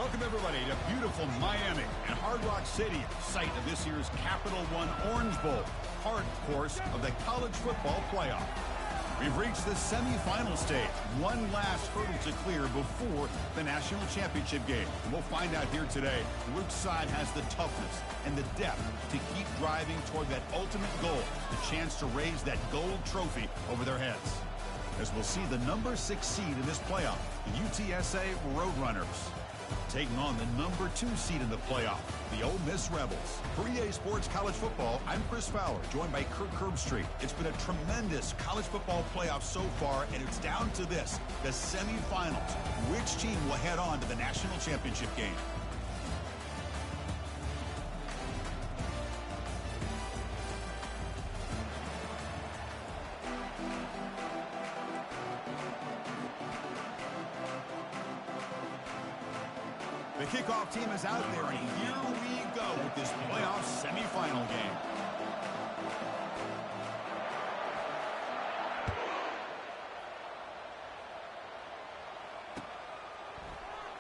Welcome, everybody, to beautiful Miami and Hard Rock Stadium, site of this year's Capital One Orange Bowl, part, of course, of the college football playoff. We've reached the semifinal stage, one last hurdle to clear before the national championship game. And we'll find out here today which side has the toughness and the depth to keep driving toward that ultimate goal, the chance to raise that gold trophy over their heads. As we'll see the number 6 seed in this playoff, the UTSA Roadrunners, taking on the number 2 seed in the playoff, the Ole Miss Rebels. For EA Sports College Football, I'm Chris Fowler, joined by Kirk Herbstreit. It's been a tremendous college football playoff so far, and it's down to this, the semifinals. Which team will head on to the national championship game? The kickoff team is out there, and here we go with this playoff semifinal game.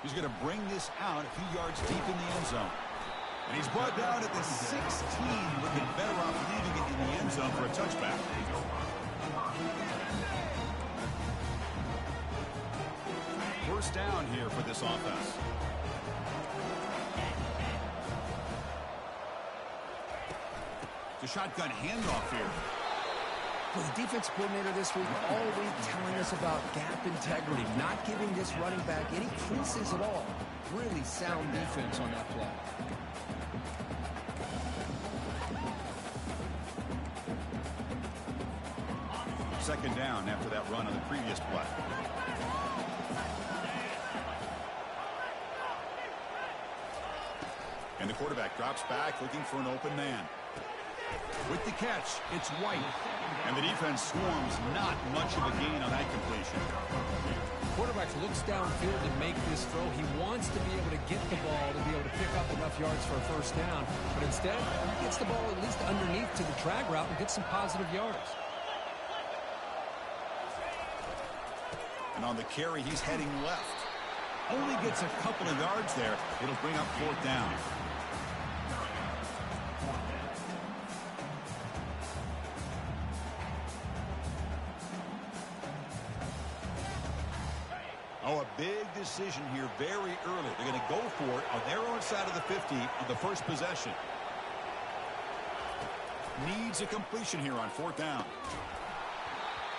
He's going to bring this out a few yards deep in the end zone. And he's brought down at the 16, looking better off leaving it in the end zone for a touchback. First down here for this offense. The shotgun handoff here. Well, the defense coordinator this week all week telling us about gap integrity, not giving this running back any creases at all. Really sound defense on that play. Second down after that run on the previous play. And the quarterback drops back looking for an open man. With the catch, it's White. And the defense swarms, not much of a gain on that completion. Quarterback looks downfield to make this throw. He wants to be able to get the ball to be able to pick up enough yards for a first down. But instead, he gets the ball at least underneath to the drag route and gets some positive yards. And on the carry, he's heading left. Only gets a couple of yards there. It'll bring up fourth down. Oh, a big decision here very early. They're going to go for it on their own side of the 50 on the first possession. Needs a completion here on fourth down.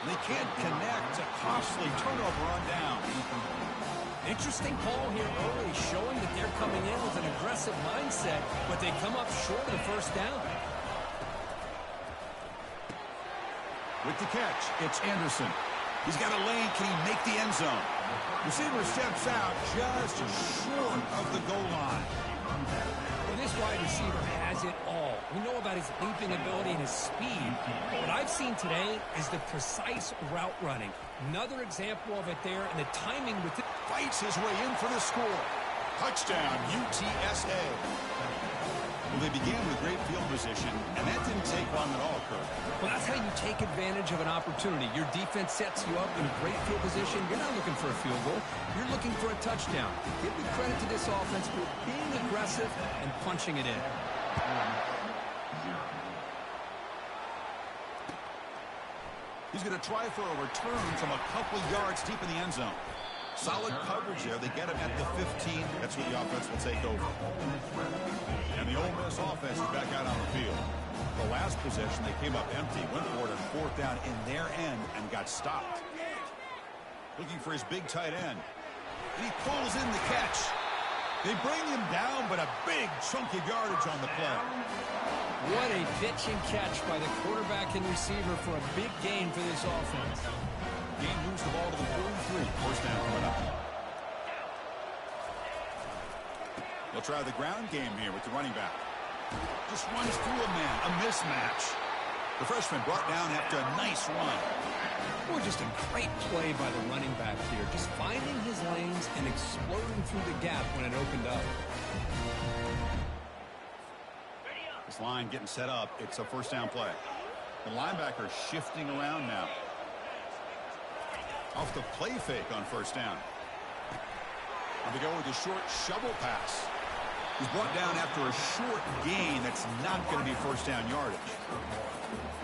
They can't connect. A costly turnover on down. Interesting call here early, showing that they're coming in with an aggressive mindset, but they come up short of the first down. With the catch, it's Anderson. He's got a lane. Can he make the end zone? Receiver steps out just short of the goal line. Well, this wide receiver has it all. We know about his leaping ability and his speed. What I've seen today is the precise route running. Another example of it there, and the timing with it. Fights his way in for the score. Touchdown, UTSA. Well, they began with great field position, and that didn't take long at all, Kirk. Well, that's how you take advantage of an opportunity. Your defense sets you up in great field position. You're not looking for a field goal. You're looking for a touchdown. Give me credit to this offense for being aggressive and punching it in. He's going to try for a return from a couple yards deep in the end zone. Solid coverage there. They get him at the 15. That's where the offense will take over. And the Ole Miss offense is back out on the field. The last possession, they came up empty, went for it on fourth down in their end and got stopped. Looking for his big tight end. And he pulls in the catch. They bring him down, but a big chunk of yardage on the play. What a pitch and catch by the quarterback and receiver for a big gain for this offense. Game moves the ball to the 43. First down coming up. They'll try the ground game here with the running back. Just runs through a man. A mismatch. The freshman brought down after a nice run. Boy, just a great play by the running back here. Just finding his lanes and exploding through the gap when it opened up. This line getting set up. It's a first down play. The linebacker shifting around now. Off the play fake on first down. And they go with a short shovel pass. He's brought down after a short gain that's not going to be first down yardage.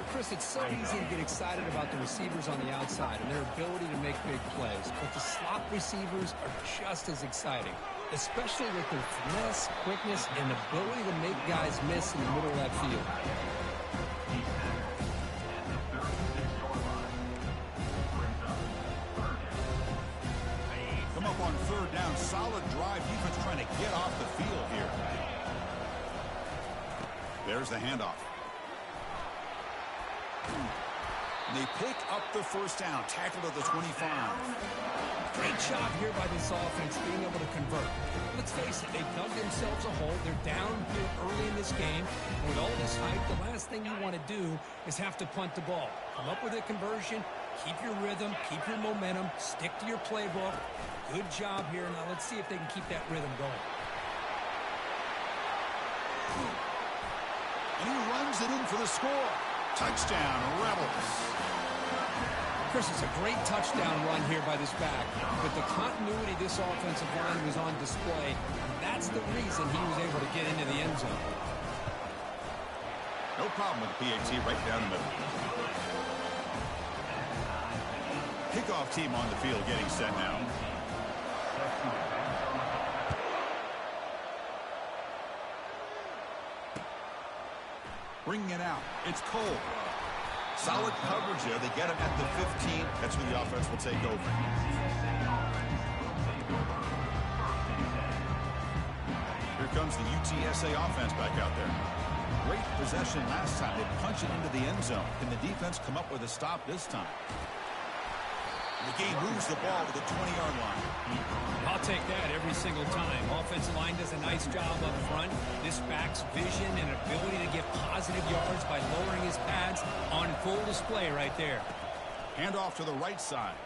Chris, it's so easy to get excited about the receivers on the outside and their ability to make big plays, but the slot receivers are just as exciting, especially with their finesse, quickness, and ability to make guys miss in the middle of that field. Come up on third down. Solid drive. Defense trying to get off the field here. There's the handoff. They pick up the first down. Tackled at the 25. Great job here by this offense being able to convert. Let's face it, they've dug themselves a hole. They're down here early in this game. And with all this hype, the last thing you want to do is have to punt the ball. Come up with a conversion. Keep your rhythm. Keep your momentum. Stick to your playbook. Good job here. Now let's see if they can keep that rhythm going. And he runs it in for the score. Touchdown, Rebels. Chris, it's a great touchdown run here by this back. But the continuity of this offensive line was on display. That's the reason he was able to get into the end zone. No problem with the PAT right down the middle. Kickoff team on the field getting set now. Bringing it out. It's Cole. Solid coverage there. They get him at the 15. That's where the offense will take over. Here comes the UTSA offense back out there. Great possession last time. They punch it into the end zone. Can the defense come up with a stop this time? The game moves the ball to the 20-yard line. I'll take that every single time. Offensive line does a nice job up front. This back's vision and ability to get positive yards by lowering his pads on full display right there. Handoff to the right side.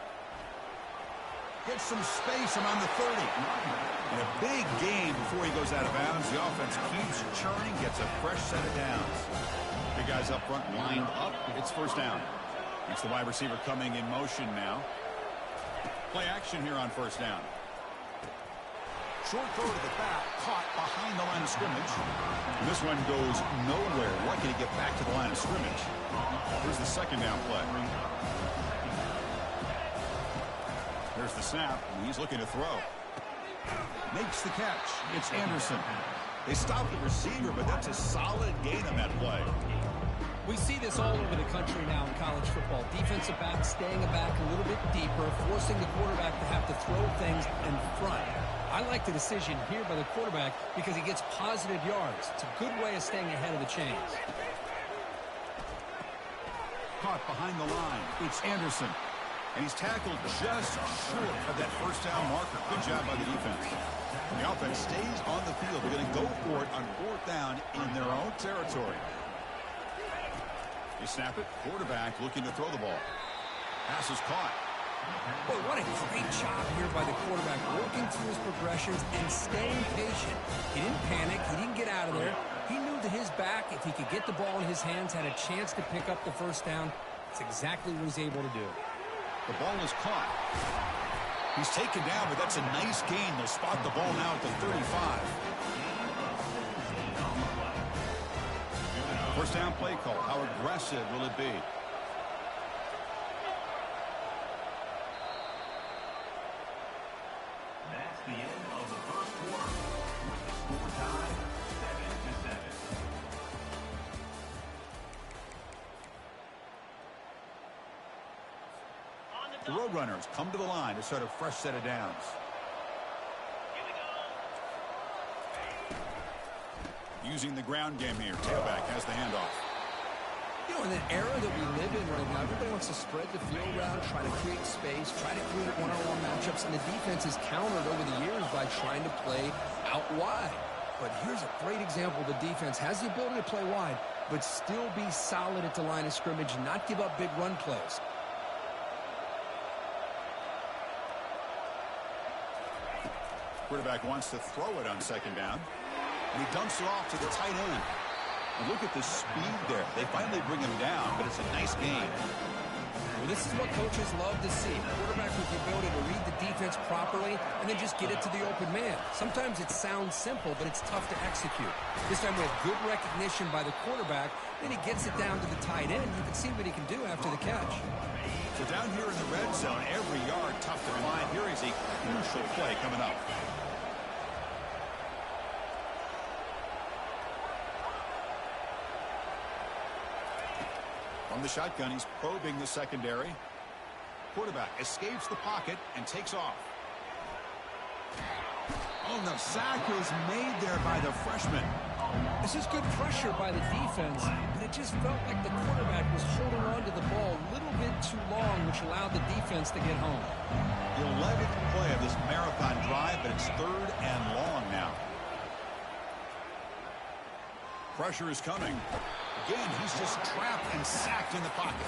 Gets some space around the 30. And a big gain before he goes out of bounds. The offense keeps churning, gets a fresh set of downs. Big guys up front lined up. It's first down. It's the wide receiver coming in motion now. Play action here on first down. Short throw to the back, caught behind the line of scrimmage. And this one goes nowhere. Lucky to get back to the line of scrimmage. Here's the second down play. There's the snap, and he's looking to throw. Makes the catch. It's Anderson. They stop the receiver, but that's a solid gain on that play. We see this all over the country now in college football. Defensive backs staying back a little bit deeper, forcing the quarterback to have to throw things in front. I like the decision here by the quarterback because he gets positive yards. It's a good way of staying ahead of the chains. Caught behind the line. It's Anderson. And he's tackled just short of that first down marker. Good job by the defense. The offense stays on the field. They're going to go for it on fourth down in their own territory. They snap it. Quarterback looking to throw the ball. Pass is caught. Boy, what a great job here by the quarterback, working through his progressions and staying patient. He didn't panic. He didn't get out of there. He knew that his back, if he could get the ball in his hands, had a chance to pick up the first down. That's exactly what he's able to do. The ball is caught. He's taken down, but that's a nice gain. They'll spot the ball now at the 35. First down play call. How aggressive will it be? That's the end of the first quarter. With the score tied 7-7. The Roadrunners come to the line to start a fresh set of downs. Using the ground game here. Tailback has the handoff. You know, in the era that we live in right now, everybody wants to spread the field around, try to create space, try to create one-on-one matchups, and the defense is countered over the years by trying to play out wide. But here's a great example. The defense has the ability to play wide, but still be solid at the line of scrimmage, not give up big run plays. Quarterback wants to throw it on second down. And he dumps it off to the tight end. And look at the speed there. They finally bring him down, but it's a nice gain. Well, this is what coaches love to see. A quarterback with the ability to read the defense properly and then just get it to the open man. Sometimes it sounds simple, but it's tough to execute. This time with good recognition by the quarterback, then he gets it down to the tight end. You can see what he can do after the catch. So down here in the red zone, every yard tough to find. Here is a crucial play coming up. From the shotgun, he's probing the secondary. Quarterback escapes the pocket and takes off. Oh, the sack is made there by the freshman. This is good pressure by the defense, but it just felt like the quarterback was holding on to the ball a little bit too long, which allowed the defense to get home. The 11th play of this marathon drive, but it's 3rd and long now. Pressure is coming. Again, he's just trapped and sacked in the pocket.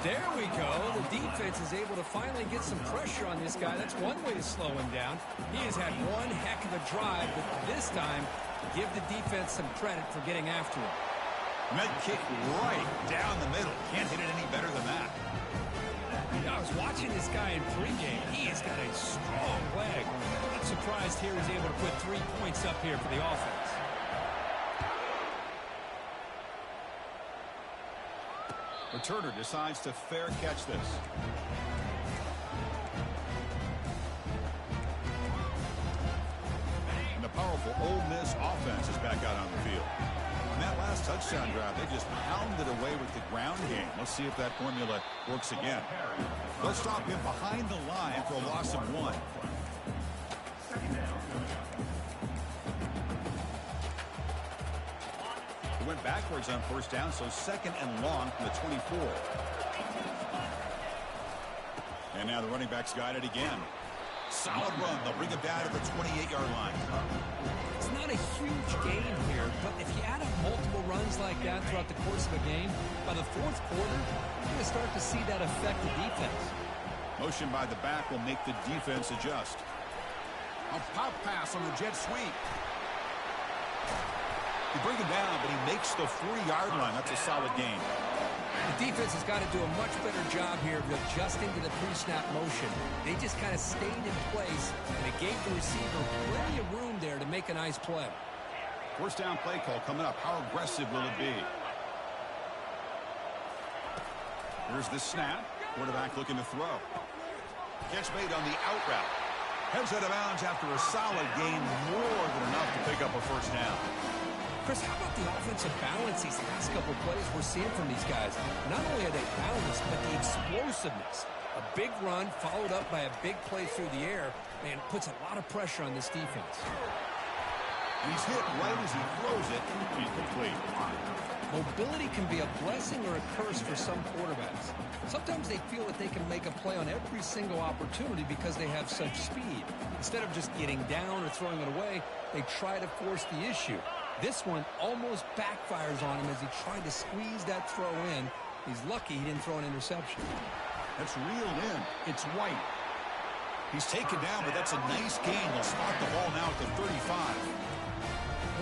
There we go. The defense is able to finally get some pressure on this guy. That's one way to slow him down. He has had one heck of a drive, but this time, give the defense some credit for getting after him. Med kick right down the middle. Can't hit it any better than that. I was watching this guy in pregame. He has got a strong leg. I'm not surprised here he's able to put 3 points up here for the offense. Returner decides to fair catch this. And the powerful Ole Miss offense is back out on the field. On that last touchdown drive, they just pounded away with the ground game. Let's see if that formula works again. They'll stop him behind the line for a loss of 1. Went backwards on first down, so 2nd and long from the 24. And now the running back's got it again. Solid run. They'll bring him down to the 28-yard line. It's not a huge gain here, but if you add up multiple runs like that throughout the course of a game, by the 4th quarter, you're going to start to see that affect the defense. Motion by the back will make the defense adjust. A pop pass on the jet sweep. He brings him down, but he makes the 40-yard line. That's a solid gain. The defense has got to do a much better job here of adjusting to the pre-snap motion. They just kind of stayed in place, and it gave the receiver plenty of room there to make a nice play. First down play call coming up. How aggressive will it be? Here's the snap. Quarterback looking to throw. Catch made on the out route. Heads out of bounds after a solid gain, more than enough to pick up a first down. Chris, how about the offensive balance these last couple of plays we're seeing from these guys? Not only are they balanced, but the explosiveness. A big run followed up by a big play through the air, man, puts a lot of pressure on this defense. He's hit right as he throws it. Incomplete. Mobility can be a blessing or a curse for some quarterbacks. Sometimes they feel that they can make a play on every single opportunity because they have such speed. Instead of just getting down or throwing it away, they try to force the issue. This one almost backfires on him as he tried to squeeze that throw in. He's lucky he didn't throw an interception. That's reeled in. It's White. He's taken down, but that's a nice gain. They'll spot the ball now at the 35.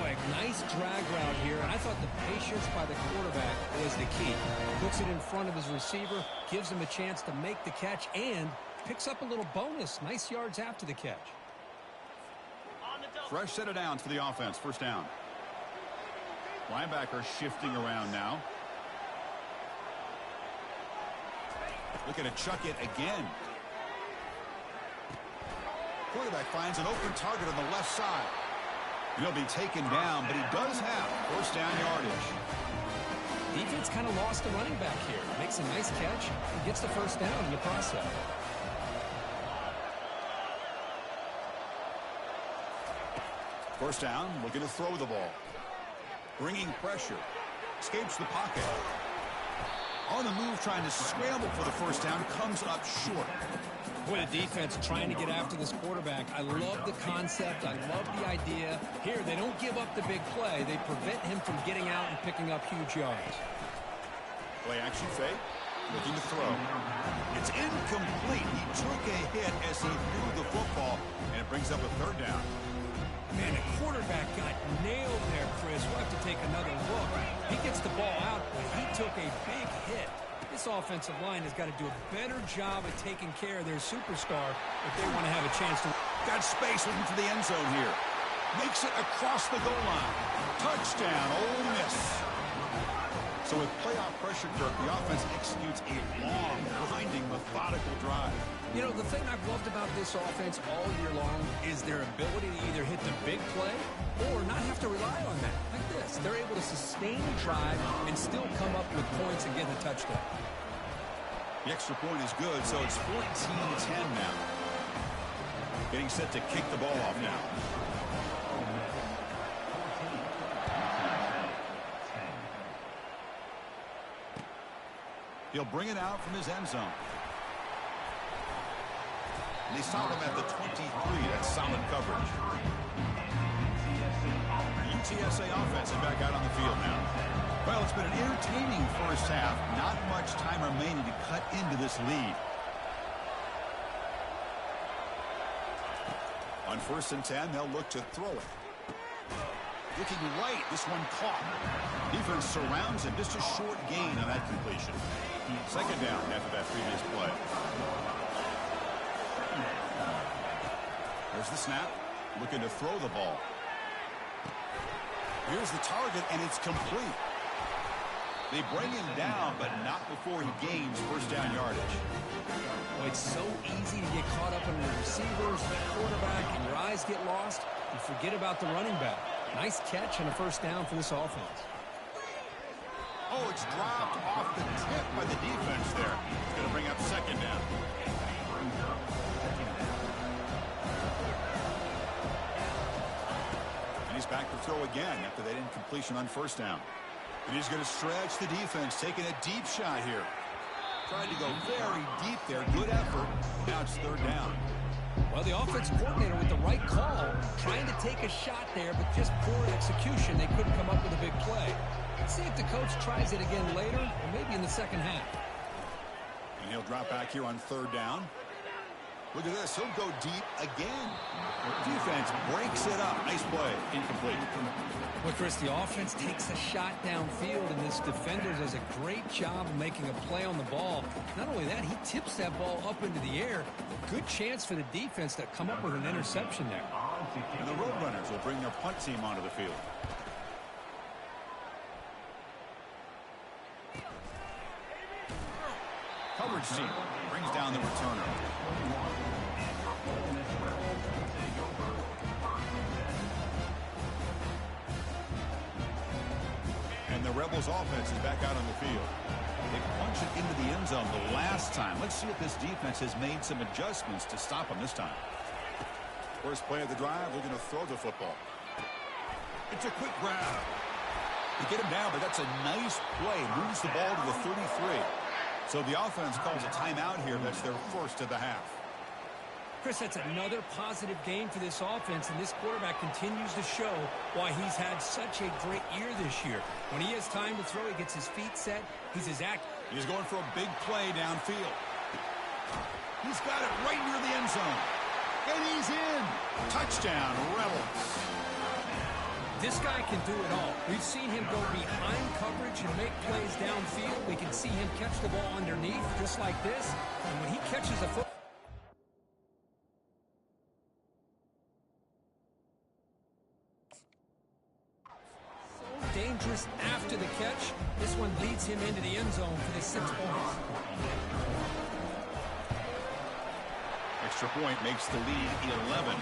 Boy, nice drag route here, and I thought the patience by the quarterback was the key. Puts it in front of his receiver, gives him a chance to make the catch, and picks up a little bonus. Nice yards after the catch. Fresh set of downs for the offense. First down. Linebacker shifting around now. Looking to chuck it again. Quarterback finds an open target on the left side. He'll be taken down, but he does have first down yardage. Defense kind of lost the running back here. Makes a nice catch and gets the first down in the process. First down, looking to throw the ball. Bringing pressure. Escapes the pocket. On the move, trying to scramble for the first down. Comes up short. Boy, the defense trying to get after this quarterback. I love the concept. I love the idea. Here, they don't give up the big play. They prevent him from getting out and picking up huge yards. Play action fake. Looking to throw. It's incomplete. He took a hit as he threw the football, and it brings up a third down. Man, the quarterback got nailed there, Chris. We'll have to take another look. He gets the ball out, but he took a big hit. This this offensive line has got to do a better job of taking care of their superstar if they want to have a chance to. Got space looking for the end zone here. Makes it across the goal line. Touchdown, Ole Miss. So with playoff pressure, Kirk, the offense executes a long, grinding, methodical drive. You know, the thing I've loved about this offense all year long is their ability to either hit the big play or not have to rely on that. Like this. They're able to sustain a drive and still come up with points and get a touchdown. The extra point is good, so it's 14-10 now. Getting set to kick the ball off now. He'll bring it out from his end zone. And they stop him at the 23. That's solid coverage. UTSA offense is back out on the field now. Well, it's been an entertaining first half. Not much time remaining to cut into this lead. On 1st and 10, they'll look to throw it. Looking right, this one caught. Defense surrounds him. Just a short gain on that completion. Second down after that previous play. There's the snap. Looking to throw the ball. Here's the target, and it's complete. They bring him down, but not before he gains first down yardage. Well, it's so easy to get caught up in the receivers, the quarterback, and your eyes get lost. You forget about the running back. Nice catch and a first down for this offense. Oh, it's dropped off the tip by the defense there. It's going to bring up second down. And he's back to throw again after that incompletion on first down. And he's going to stretch the defense, taking a deep shot here. Tried to go very deep there. Good effort. Now it's third down. Well, the offensive coordinator with the right call, trying to take a shot there, but just poor execution. They couldn't come up with a big play. Let's see if the coach tries it again later, or maybe in the second half. And he'll drop back here on third down. Look at this. He'll go deep again. Defense breaks it up. Nice play. Incomplete. Well, Chris, the offense takes a shot downfield, and this defender does a great job of making a play on the ball. Not only that, he tips that ball up into the air. Good chance for the defense to come up with an interception there. And the Roadrunners will bring their punt team onto the field. Coverage team brings down the returner. And the Rebels offense is back out on the field. They punch it into the end zone the last time. Let's see if this defense has made some adjustments to stop them this time. First play of the drive, they're going to throw the football. It's a quick grab. They get him down, but that's a nice play. Moves the ball to the 33. So the offense calls a timeout here. That's their first of the half. Chris, that's another positive game for this offense, and this quarterback continues to show why he's had such a great year this year. When he has time to throw, he gets his feet set. He's as active. He's going for a big play downfield. He's got it right near the end zone. And he's in. Touchdown, Rebels. This guy can do it all. We've seen him go behind coverage and make plays downfield. We can see him catch the ball underneath just like this. And when he catches a football, so dangerous after the catch. This one leads him into the end zone for the 6 points. Extra point makes the lead 11.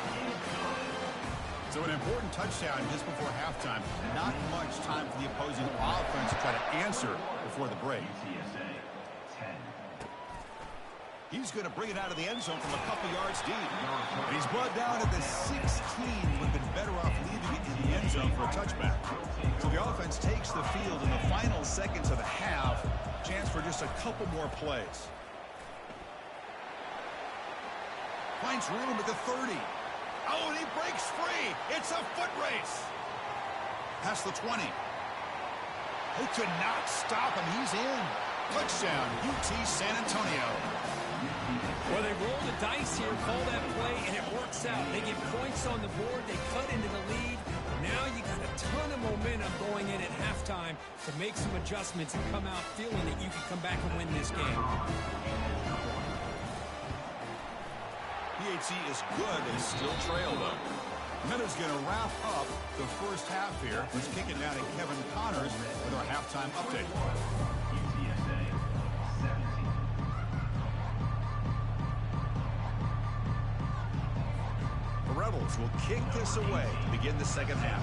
So an important touchdown just before halftime. Not much time for the opposing offense to try to answer before the break. He's going to bring it out of the end zone from a couple yards deep. And he's brought down at the 16. Would have been better off leaving it in the end zone for a touchback. So the offense takes the field in the final seconds of the half. Chance for just a couple more plays. Finds room at the 30. Oh, and he breaks free. It's a foot race. Past the 20. They could not stop him. He's in. Touchdown, UT San Antonio. Well, they roll the dice here, call that play, and it works out. They get points on the board. They cut into the lead. Now you got a ton of momentum going in at halftime to make some adjustments and come out feeling that you can come back and win this game. PHC is good. They still trail, though. Minutes going to wrap up the first half here. Let's kick it down to Kevin Connors with our halftime update. The Rebels will kick this away to begin the second half.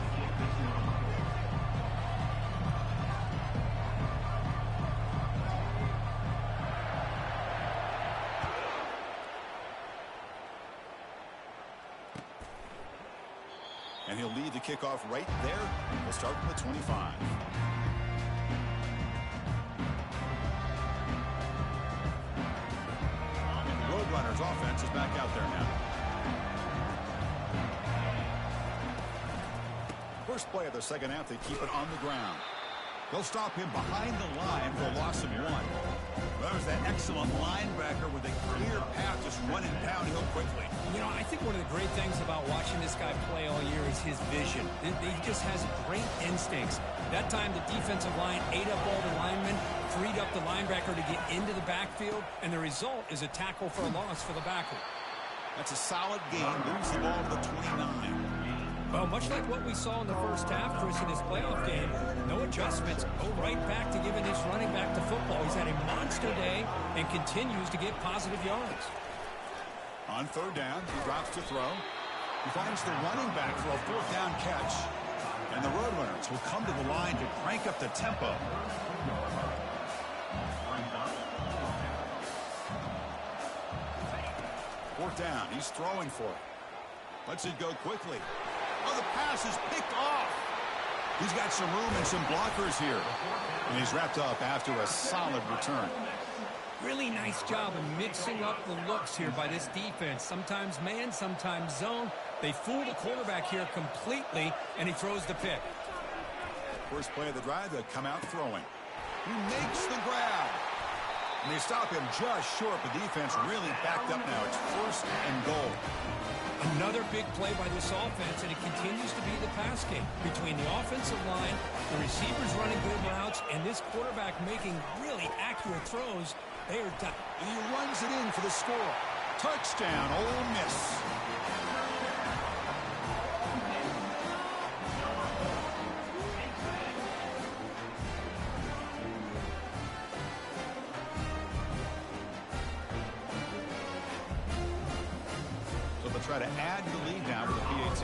And he'll lead the kickoff right there. We'll start from the 25. Roadrunners offense is back out there now. First play of the second half, they keep it on the ground. They'll stop him behind the line for a loss of 1. There's that excellent linebacker with a clear path just running downhill quickly. You know, I think one of the great things about watching this guy play all year is his vision. He just has great instincts. That time the defensive line ate up all the linemen, freed up the linebacker to get into the backfield, and the result is a tackle for a loss for the backer. That's a solid game. Moves the ball to the 29. Well, much like what we saw in the first half, Chris, in his playoff game, no adjustments, go right back to giving his running back to football. He's had a monster day and continues to get positive yards. On third down, he drops to throw. He finds the running back for a fourth down catch. And the Roadrunners will come to the line to crank up the tempo. Fourth down, he's throwing for it. Lets it go quickly. Oh, the pass is picked off. He's got some room and some blockers here. And he's wrapped up after a solid return. Really nice job of mixing up the looks here by this defense. Sometimes man, sometimes zone. They fool the quarterback here completely, and he throws the pick. First play of the drive, they come out throwing. He makes the grab. And they stop him just short. The defense really backed up now. It's first and goal. Another big play by this offense, and it continues to be the pass game. Between the offensive line, the receivers running good routes, and this quarterback making really accurate throws, they are done. He runs it in for the score. Touchdown, Ole Miss. Try to add the lead now with the PAT.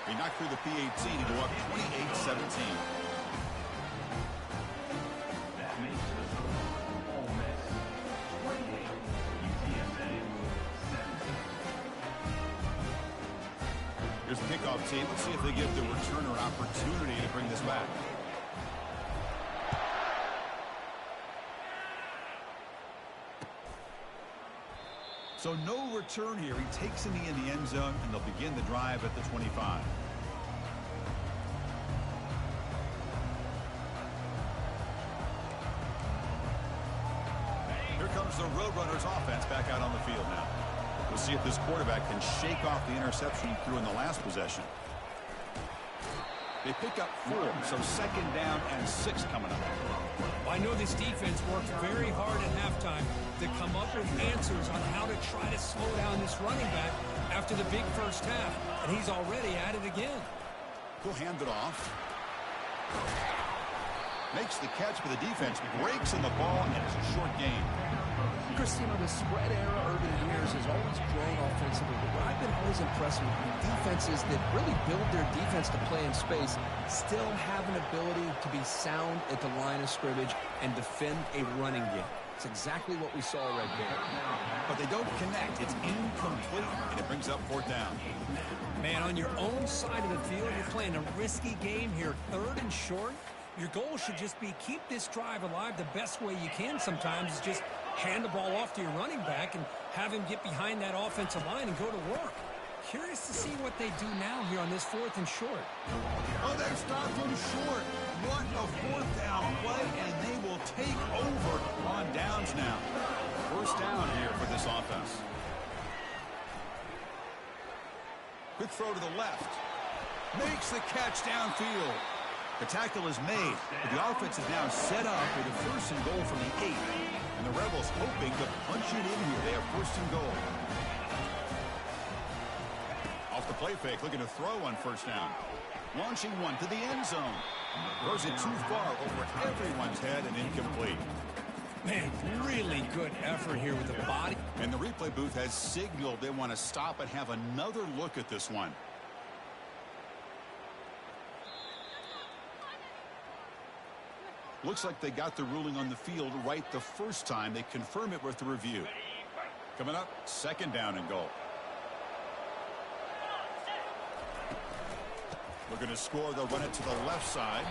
He knocked through the PAT to go up 28-17. That makes the score Ole Miss 28, UTSA 17. Here's the kickoff team. Let's see if they give the returner an opportunity to bring this back. So no return here. He takes in the end zone, and they'll begin the drive at the 25. Here comes the Roadrunners offense back out on the field now. We'll see if this quarterback can shake off the interception he threw in the last possession. They pick up 4, so second down and 6 coming up. I know this defense worked very hard at halftime to come up with answers on how to try to slow down this running back after the big first half, and he's already at it again. He'll hand it off. Makes the catch, but the defense breaks in the ball, and it's a short game. Chris, you know, the spread era over the years has always grown offensively, but what I've been always impressed with defenses that really build their defense to play in space still have an ability to be sound at the line of scrimmage and defend a running game. It's exactly what we saw right there. But they don't connect. It's incomplete, and it brings up fourth down. Man, on your own side of the field, you're playing a risky game here, third and short. Your goal should just be keep this drive alive the best way you can sometimes is just hand the ball off to your running back and have him get behind that offensive line and go to work. Curious to see what they do now here on this 4th and short. Oh, they've stopped him short. What a 4th down play, and they will take over on downs now. First down here for this offense. Quick throw to the left. Makes the catch downfield. The tackle is made, but the offense is now set up with a 1st and goal from the 8. And the Rebels hoping to punch it in here. They have 1st and goal. Off the play fake, looking to throw on 1st down. Launching one to the end zone. Throws it too far over everyone's head and incomplete. Man, really good effort here with the body. And the replay booth has signaled they want to stop and have another look at this one. Looks like they got the ruling on the field right the first time. They confirm it with the review. Coming up, 2nd down and goal. Looking to score, they'll run it to the left side.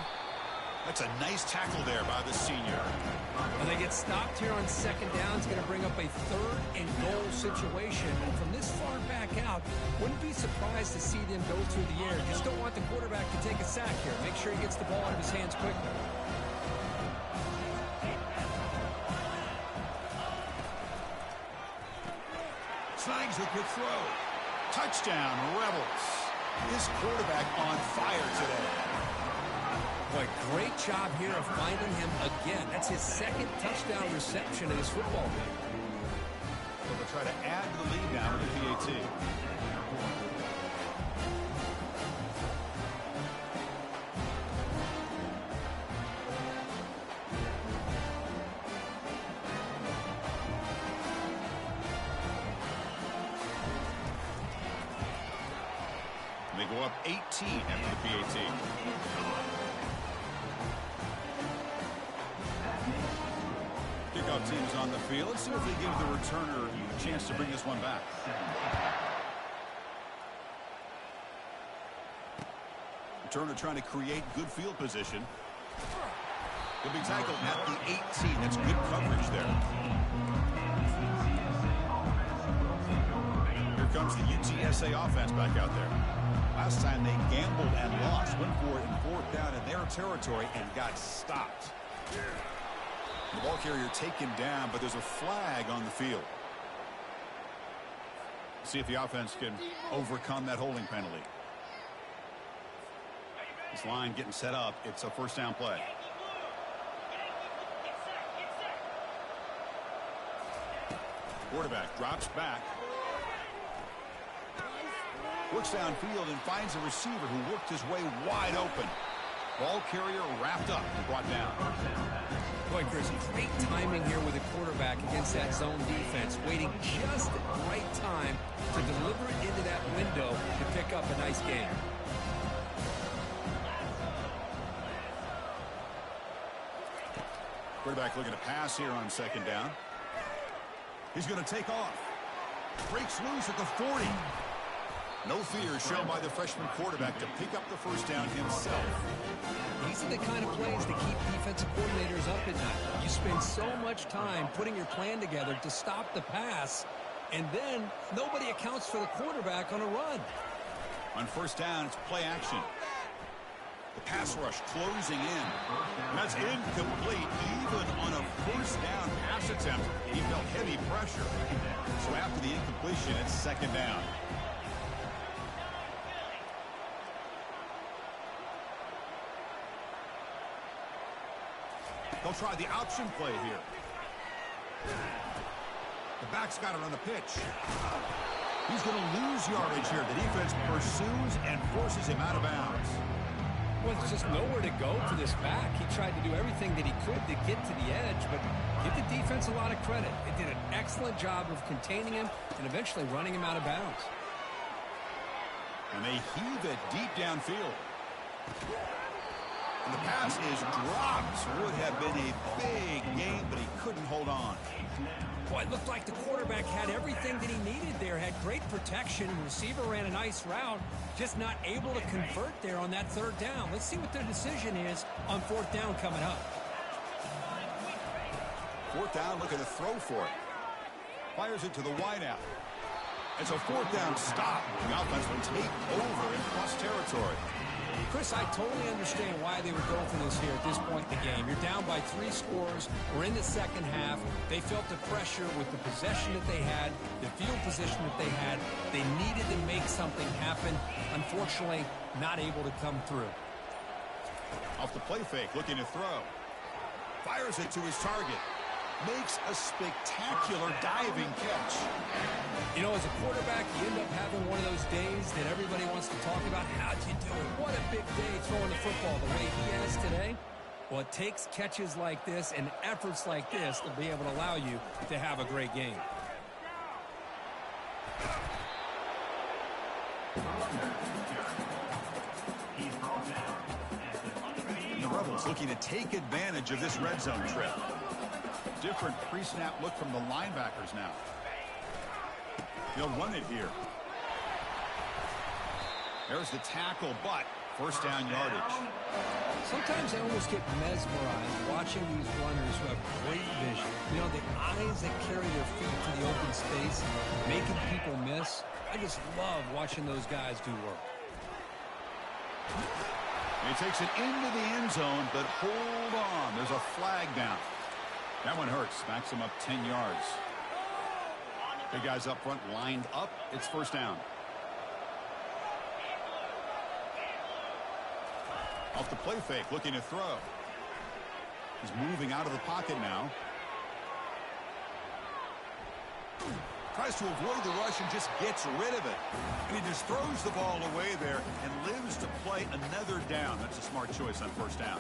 That's a nice tackle there by the senior. When they get stopped here on 2nd down, it's going to bring up a 3rd and goal situation. And from this far back out, wouldn't be surprised to see them go through the air. Just don't want the quarterback to take a sack here. Make sure he gets the ball out of his hands quickly. Slangs the quick throw. Touchdown, Rebels. This quarterback on fire today. Boy, great job here of finding him again. That's his 2nd touchdown reception in this football game. So they'll try to add to the lead now with the PAT. They go up 18 after the PAT. Kickoff team is on the field. Let's see if they give the returner a chance to bring this one back. Returner trying to create good field position. He'll be tackled at the 18. That's good coverage there. Here comes the UTSA offense back out there. Last time they gambled and lost. Went for it in 4th down in their territory and got stopped. The ball carrier taken down, but there's a flag on the field. See if the offense can overcome that holding penalty. This line getting set up. It's a 1st down play. Quarterback drops back. Works downfield and finds a receiver who worked his way wide open. Ball carrier wrapped up and brought down. Boy, Chris, great timing here with the quarterback against that zone defense. Waiting just at the right time to deliver it into that window to pick up a nice gain. Quarterback looking to pass here on 2nd down. He's going to take off. Breaks loose at the 40. No fear shown by the freshman quarterback to pick up the 1st down himself. These are the kind of plays that keep defensive coordinators up at night. You spend so much time putting your plan together to stop the pass, and then nobody accounts for the quarterback on a run. On 1st down, it's play action. The pass rush closing in. And that's incomplete. Even on a 1st down pass attempt, he felt heavy pressure. So after the incompletion, it's 2nd down. They'll try the option play here. The back's got it on the pitch. He's going to lose yardage here. The defense pursues and forces him out of bounds. Well, there's just nowhere to go for this back. He tried to do everything that he could to get to the edge, but give the defense a lot of credit. It did an excellent job of containing him and eventually running him out of bounds. And they heave it deep downfield. And the pass is dropped. Would have been a big game, but he couldn't hold on. Boy, it looked like the quarterback had everything that he needed there. Had great protection. The receiver ran a nice route. Just not able to convert there on that 3rd down. Let's see what their decision is on 4th down coming up. 4th down, looking to throw for it. Fires it to the wideout. It's a fourth down stop. The offense will take over in plus territory. Chris, I totally understand why they would go for this here at this point in the game. You're down by 3 scores. We're in the second half. They felt the pressure with the possession that they had, the field position that they had. They needed to make something happen. Unfortunately, not able to come through. Off the play fake, looking to throw. Fires it to his target. Makes a spectacular diving catch. You know, as a quarterback, you end up having one of those days that everybody wants to talk about. How'd you do it? What a big day throwing the football the way he has today. Well, it takes catches like this and efforts like this to be able to allow you to have a great game. The Rebels looking to take advantage of this red zone trip. Different pre-snap look from the linebackers now. They'll run it here. There's the tackle, but first down yardage. Sometimes I almost get mesmerized watching these runners who have great vision. You know, the eyes that carry their feet to the open space, making people miss. I just love watching those guys do work. He takes it into the end zone, but hold on. There's a flag down. That one hurts. Backs him up 10 yards. Big guys up front lined up. It's first down. Off the play fake, looking to throw. He's moving out of the pocket now. Tries to avoid the rush and just gets rid of it. And he just throws the ball away there and lives to play another down. That's a smart choice on first down.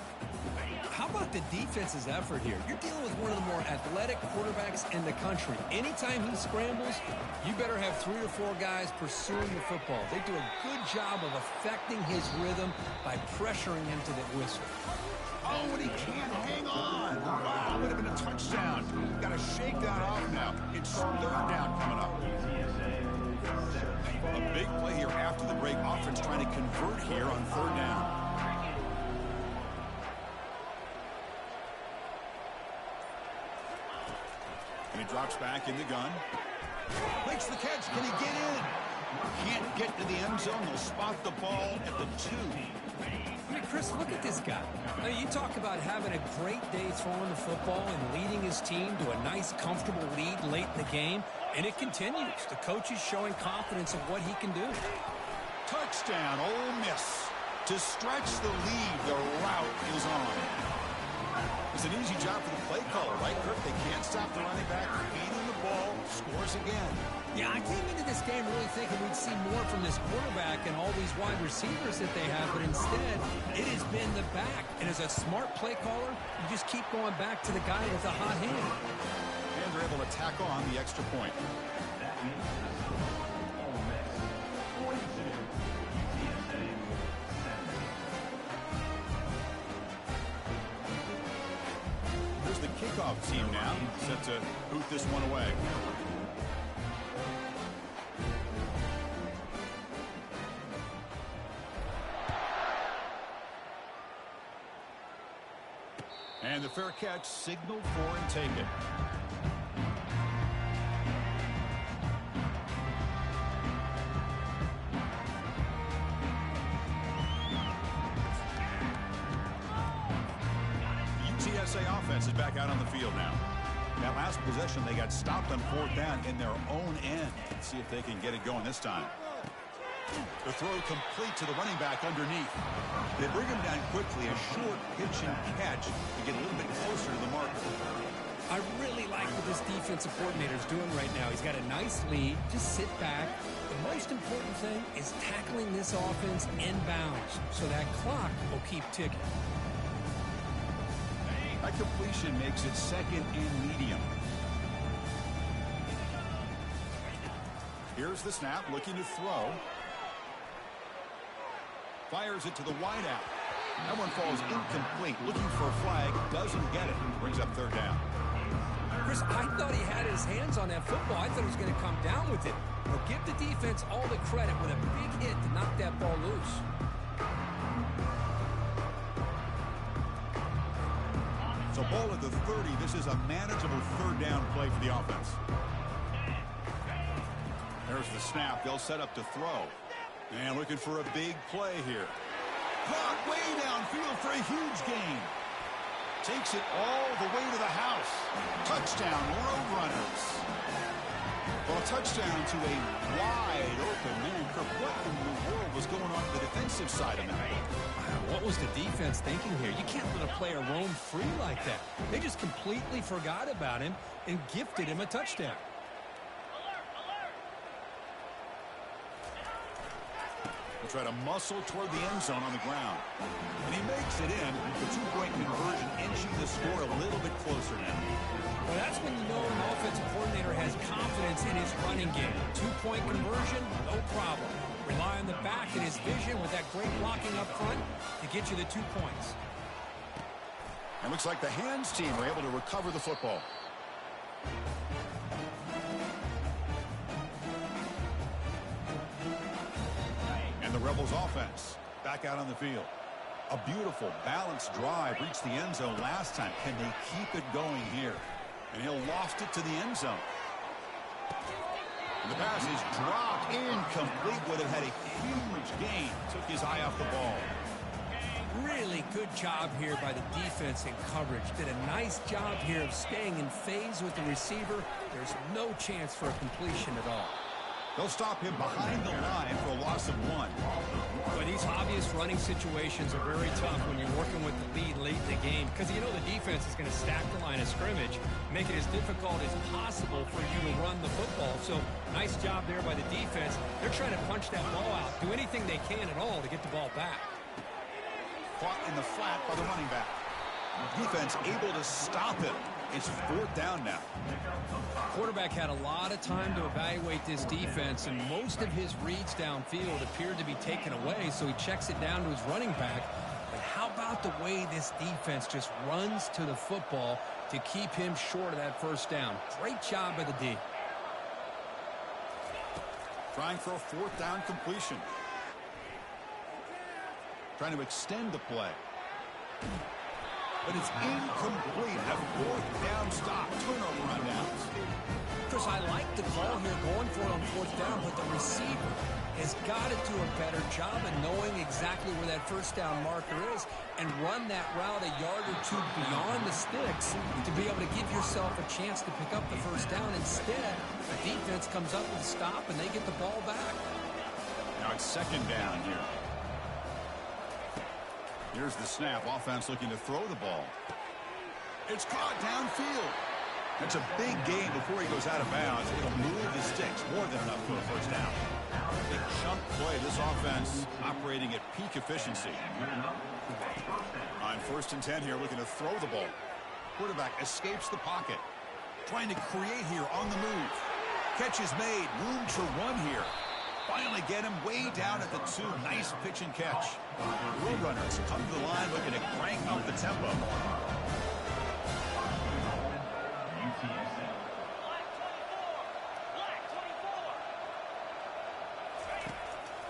How about the defense's effort here? You're dealing with one of the more athletic quarterbacks in the country. Anytime he scrambles, you better have 3 or 4 guys pursuing the football. They do a good job of affecting his rhythm by pressuring him to the whistle. Oh, and he can't hang on. Wow, would have been a touchdown. Got to shake that off now. It's third down coming up. A big play here after the break. Offense trying to convert here on third down. And he drops back in the gun. Makes the catch. Can he get in? Can't get to the end zone. They'll spot the ball at the 2. I mean, Chris, look at this guy. I mean, you talk about having a great day throwing the football and leading his team to a nice, comfortable lead late in the game, and it continues. The coach is showing confidence of what he can do. Touchdown, Ole Miss. To stretch the lead, the route is on. It's an easy job for the play caller, right, Kirk? They can't stop the running back. Feeding the ball, scores again. Yeah, I came into this game really thinking we'd see more from this quarterback and all these wide receivers that they have, but instead, it has been the back. And as a smart play caller, you just keep going back to the guy with the hot hand. And they're able to tack on the extra point. Here's the kickoff team now, set to boot this one away. And the fair catch signaled for and taken. The UTSA offense is back out on the field now. That last possession, they got stopped on fourth down in their own end. Let's see if they can get it going this time. The throw complete to the running back underneath. They bring him down quickly, a short pitch and catch to get a little bit closer to the mark. I really like what this defensive coordinator is doing right now. He's got a nice lead. Just sit back. The most important thing is tackling this offense inbounds so that clock will keep ticking. That completion makes it second and medium. Here's the snap, looking to throw. Fires it to the wideout. That one falls incomplete. Looking for a flag, doesn't get it. Brings up third down. Chris, I thought he had his hands on that football. I thought he was going to come down with it. But give the defense all the credit with a big hit to knock that ball loose. So ball at the 30. This is a manageable third down play for the offense. There's the snap. They'll set up to throw. And looking for a big play here. Caught way downfield for a huge gain. Takes it all the way to the house. Touchdown, Roadrunners. Well, a touchdown to a wide open man. Kirk, what in the world was going on the defensive side of that? What was the defense thinking here? You can't let a player roam free like that. They just completely forgot about him and gifted him a touchdown. He'll try to muscle toward the end zone on the ground. And he makes it in. The two-point conversion inching the score a little bit closer now. Well, that's when you know an offensive coordinator has confidence in his running game. Two-point conversion, no problem. Rely on the back and his vision with that great blocking up front to get you the 2 points. It looks like the hands team are able to recover the football. And the Rebels offense back out on the field. A beautiful, balanced drive reached the end zone last time. Can they keep it going here? And he'll loft it to the end zone. And the pass is dropped incomplete. Would have had a huge gain. Took his eye off the ball. Really good job here by the defense in coverage. Did a nice job here of staying in phase with the receiver. There's no chance for a completion at all. They'll stop him behind the line for a loss of 1. But these obvious running situations are very tough when you're working with the lead late in the game because you know the defense is going to stack the line of scrimmage, make it as difficult as possible for you to run the football. So nice job there by the defense. They're trying to punch that ball out, do anything they can at all to get the ball back. Caught in the flat by the running back. Defense able to stop him. It's 4th down now. Quarterback had a lot of time to evaluate this defense, and most of his reads downfield appeared to be taken away, so he checks it down to his running back. But how about the way this defense just runs to the football to keep him short of that first down? Great job by the D. Trying for a 4th down completion. Trying to extend the play. But it's incomplete. A 4th down stop. Turnover on downs. Chris, I like the call here going for it on 4th down, but the receiver has got to do a better job of knowing exactly where that first down marker is and run that route a yard or 2 beyond the sticks to be able to give yourself a chance to pick up the first down. Instead, the defense comes up with a stop and they get the ball back. Now it's 2nd down here. Here's the snap. Offense looking to throw the ball. It's caught downfield. That's a big gain before he goes out of bounds. It'll move the sticks more than enough for a first down. Big chunk play. This offense operating at peak efficiency. On 1st and 10 here, looking to throw the ball. Quarterback escapes the pocket. Trying to create here on the move. Catch is made. Room to run here. Finally get him way down at the 2. Nice pitch and catch. Roadrunners come to the line looking to crank up the tempo.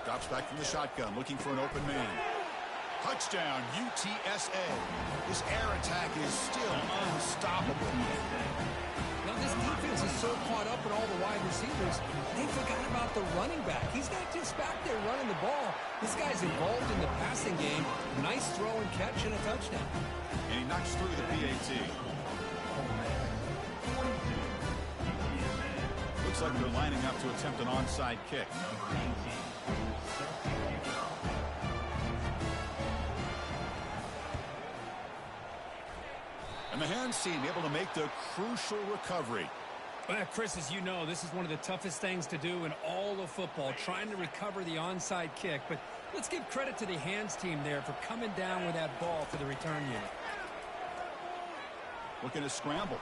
Drops back from the shotgun, looking for an open man. Touchdown, UTSA. This air attack is still unstoppable. Now, this defense is so caught up in all the wide receivers, they forgot about the running back. He's not just back there running the ball. This guy's involved in the passing game. Nice throw and catch and a touchdown. And he knocks through the PAT. Looks like they're lining up to attempt an onside kick. And the hands team able to make the crucial recovery. Well, Chris, as you know, this is one of the toughest things to do in all of football, trying to recover the onside kick. But let's give credit to the hands team there for coming down with that ball for the return unit. Looking to scramble.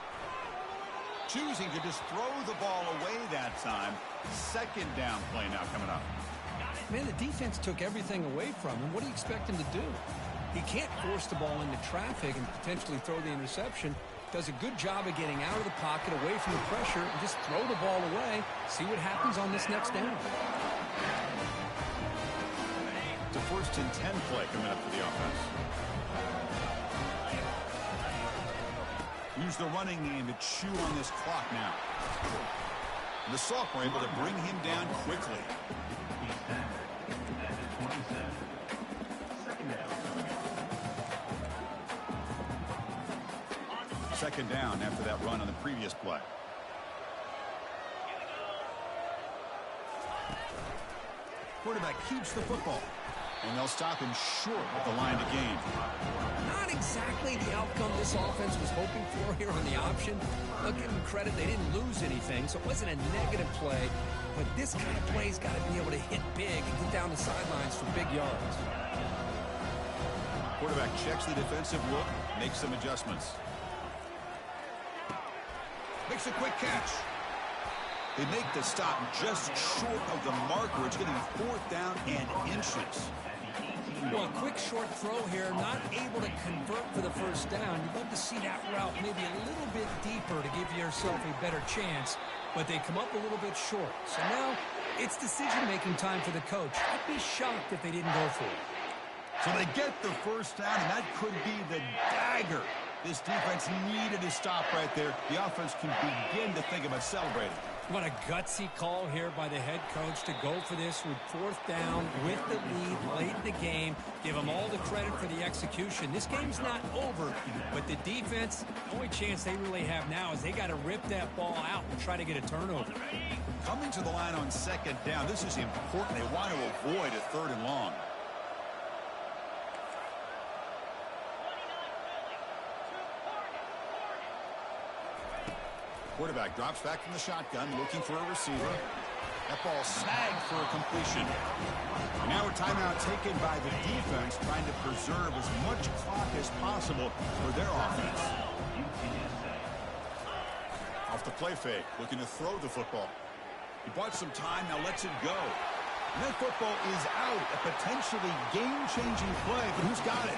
Choosing to just throw the ball away that time. 2nd down play now coming up. Man, the defense took everything away from him. What do you expect him to do? He can't force the ball into traffic and potentially throw the interception. Does a good job of getting out of the pocket, away from the pressure, and just throw the ball away. See what happens on this next down. It's a 1st and 10 play coming up for the offense. Use the running game to chew on this clock now. And the sophomore able to bring him down quickly. Second down after that run on the previous play. Quarterback keeps the football. And they'll stop him short at the line to gain. Not exactly the outcome this offense was hoping for here on the option. I'll give them credit, they didn't lose anything, so it wasn't a negative play. But this kind of play's got to be able to hit big and get down the sidelines for big yards. Quarterback checks the defensive look, makes some adjustments. Makes a quick catch. They make the stop just short of the marker. It's going to be 4th down and inches. Well, a quick short throw here, not able to convert for the first down. You'd love to see that route maybe a little bit deeper to give yourself a better chance, but they come up a little bit short. So now it's decision-making time for the coach. I'd be shocked if they didn't go for it. So they get the first down, and that could be the dagger. This defense needed to stop right there. The offense can begin to think about celebrating. What a gutsy call here by the head coach to go for this with 4th down with the lead late in the game. Give them all the credit for the execution. This game's not over, but the defense, the only chance they really have now is they got to rip that ball out and try to get a turnover. Coming to the line on 2nd down, this is important. They want to avoid a 3rd and long. Quarterback drops back from the shotgun, looking for a receiver. That ball snagged for a completion. And now a timeout taken by the defense, trying to preserve as much clock as possible for their offense. Off the play fake, looking to throw the football. He bought some time, now lets it go. And that football is out, a potentially game-changing play, but who's got it?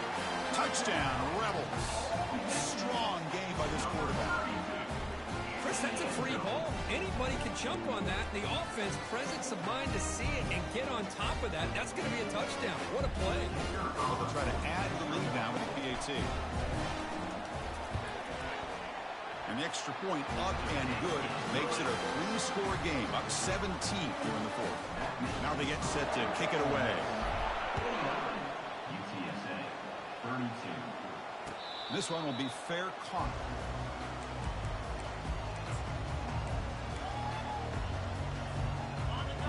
Touchdown, Rebels. Strong game by this quarterback. That's a free ball. Anybody can jump on that. The offense, presence of mind to see it and get on top of that. That's going to be a touchdown. What a play. Well, they'll try to add the lead now with the PAT. And the extra point up and good makes it a 3-score game. Up 17 here in the 4th. Now they get set to kick it away. This one will be fair caught.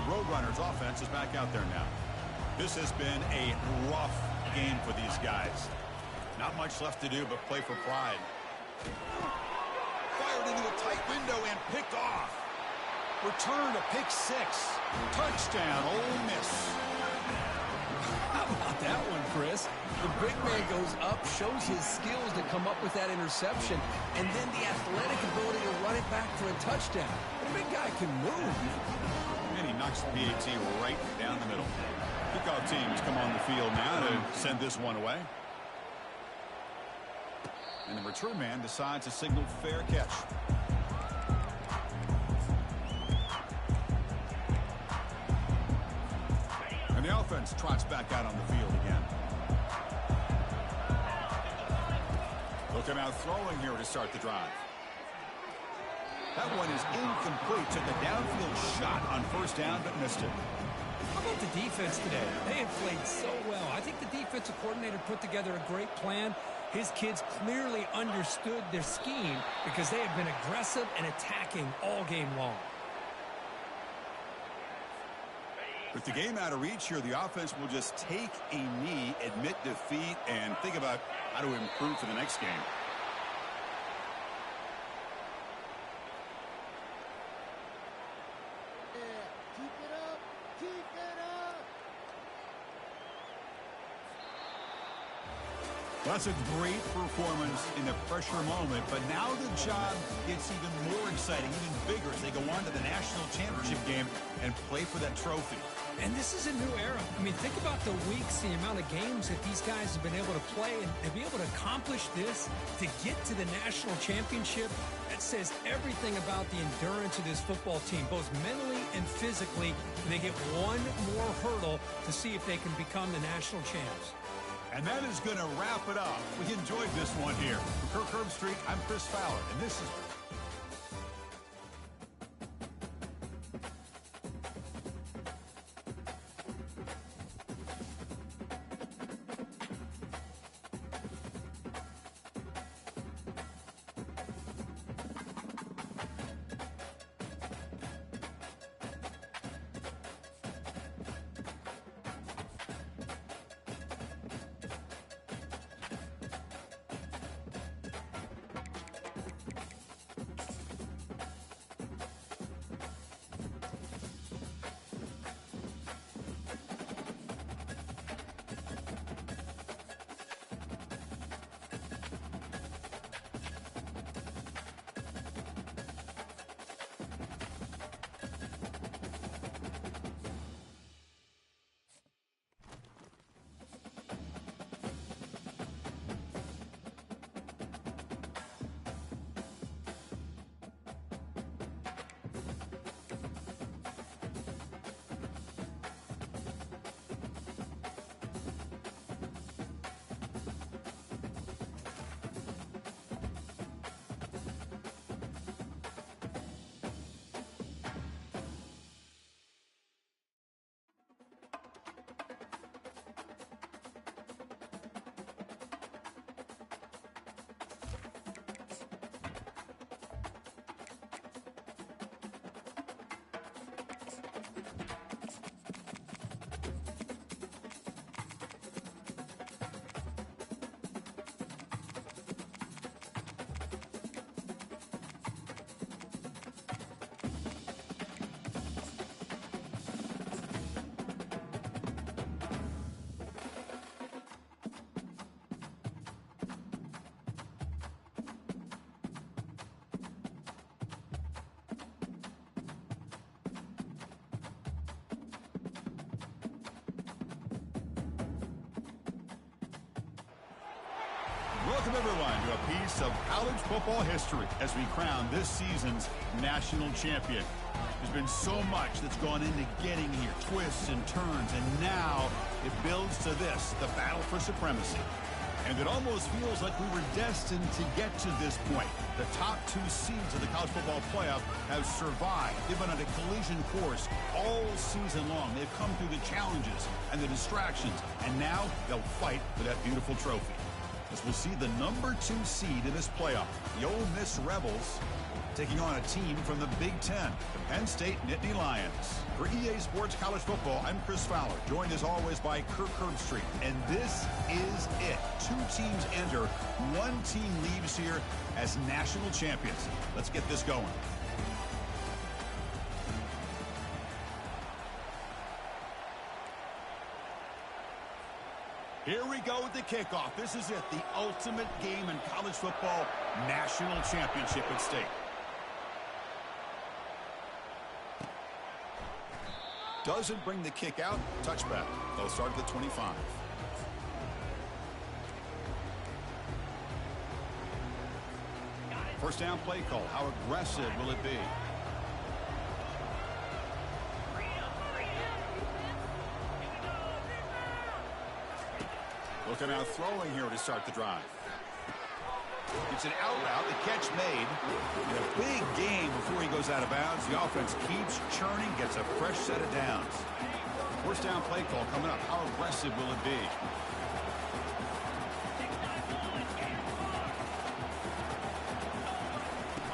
Roadrunners offense is back out there now. This has been a rough game for these guys. Not much left to do but play for pride. Fired into a tight window and picked off. Return to pick 6. Touchdown, Ole Miss. How about that one, Chris? The big man goes up, shows his skills to come up with that interception, and then the athletic ability to run it back for a touchdown. The big guy can move. And he knocks the PAT right down the middle. Kickoff teams come on the field now to send this one away. And the return man decides to signal fair catch. And the offense trots back out on the field again. They'll come out throwing here to start the drive. That one is incomplete. Took a downfield shot on 1st down, but missed it. How about the defense today? They have played so well. I think the defensive coordinator put together a great plan. His kids clearly understood their scheme because they have been aggressive and attacking all game long. With the game out of reach here, the offense will just take a knee, admit defeat, and think about how to improve for the next game. That's a great performance in the pressure moment, but now the job gets even more exciting, even bigger as they go on to the national championship game and play for that trophy. And this is a new era. I mean, think about the weeks, the amount of games that these guys have been able to play, and to be able to accomplish this, to get to the national championship, that says everything about the endurance of this football team, both mentally and physically. And they get one more hurdle to see if they can become the national champs. And that is going to wrap it up. We enjoyed this one here. For Kirk Herbstreit, I'm Chris Fowler, and this is Welcome, everyone, to a piece of college football history as we crown this season's national champion. There's been so much that's gone into getting here, twists and turns, and now it builds to this, the battle for supremacy. And it almost feels like we were destined to get to this point. The top two seeds of the college football playoff have survived. They've been on a collision course all season long. They've come through the challenges and the distractions, and now they'll fight for that beautiful trophy. As we'll see the number 2 seed in this playoff, the Ole Miss Rebels, taking on a team from the Big Ten, the Penn State Nittany Lions. For EA Sports College Football, I'm Chris Fowler, joined as always by Kirk Herbstreit. And this is it. 2 teams enter, 1 team leaves here as national champions. Let's get this going. Here we go with the kickoff. This is it, the ultimate game in college football, national championship at stake. Doesn't bring the kick out. Touchback. They'll start at the 25. First down play call. How aggressive will it be? Looking out throwing here to start the drive. It's an out route. The catch made. And a big game before he goes out of bounds. The offense keeps churning, gets a fresh set of downs. First down play call coming up. How aggressive will it be?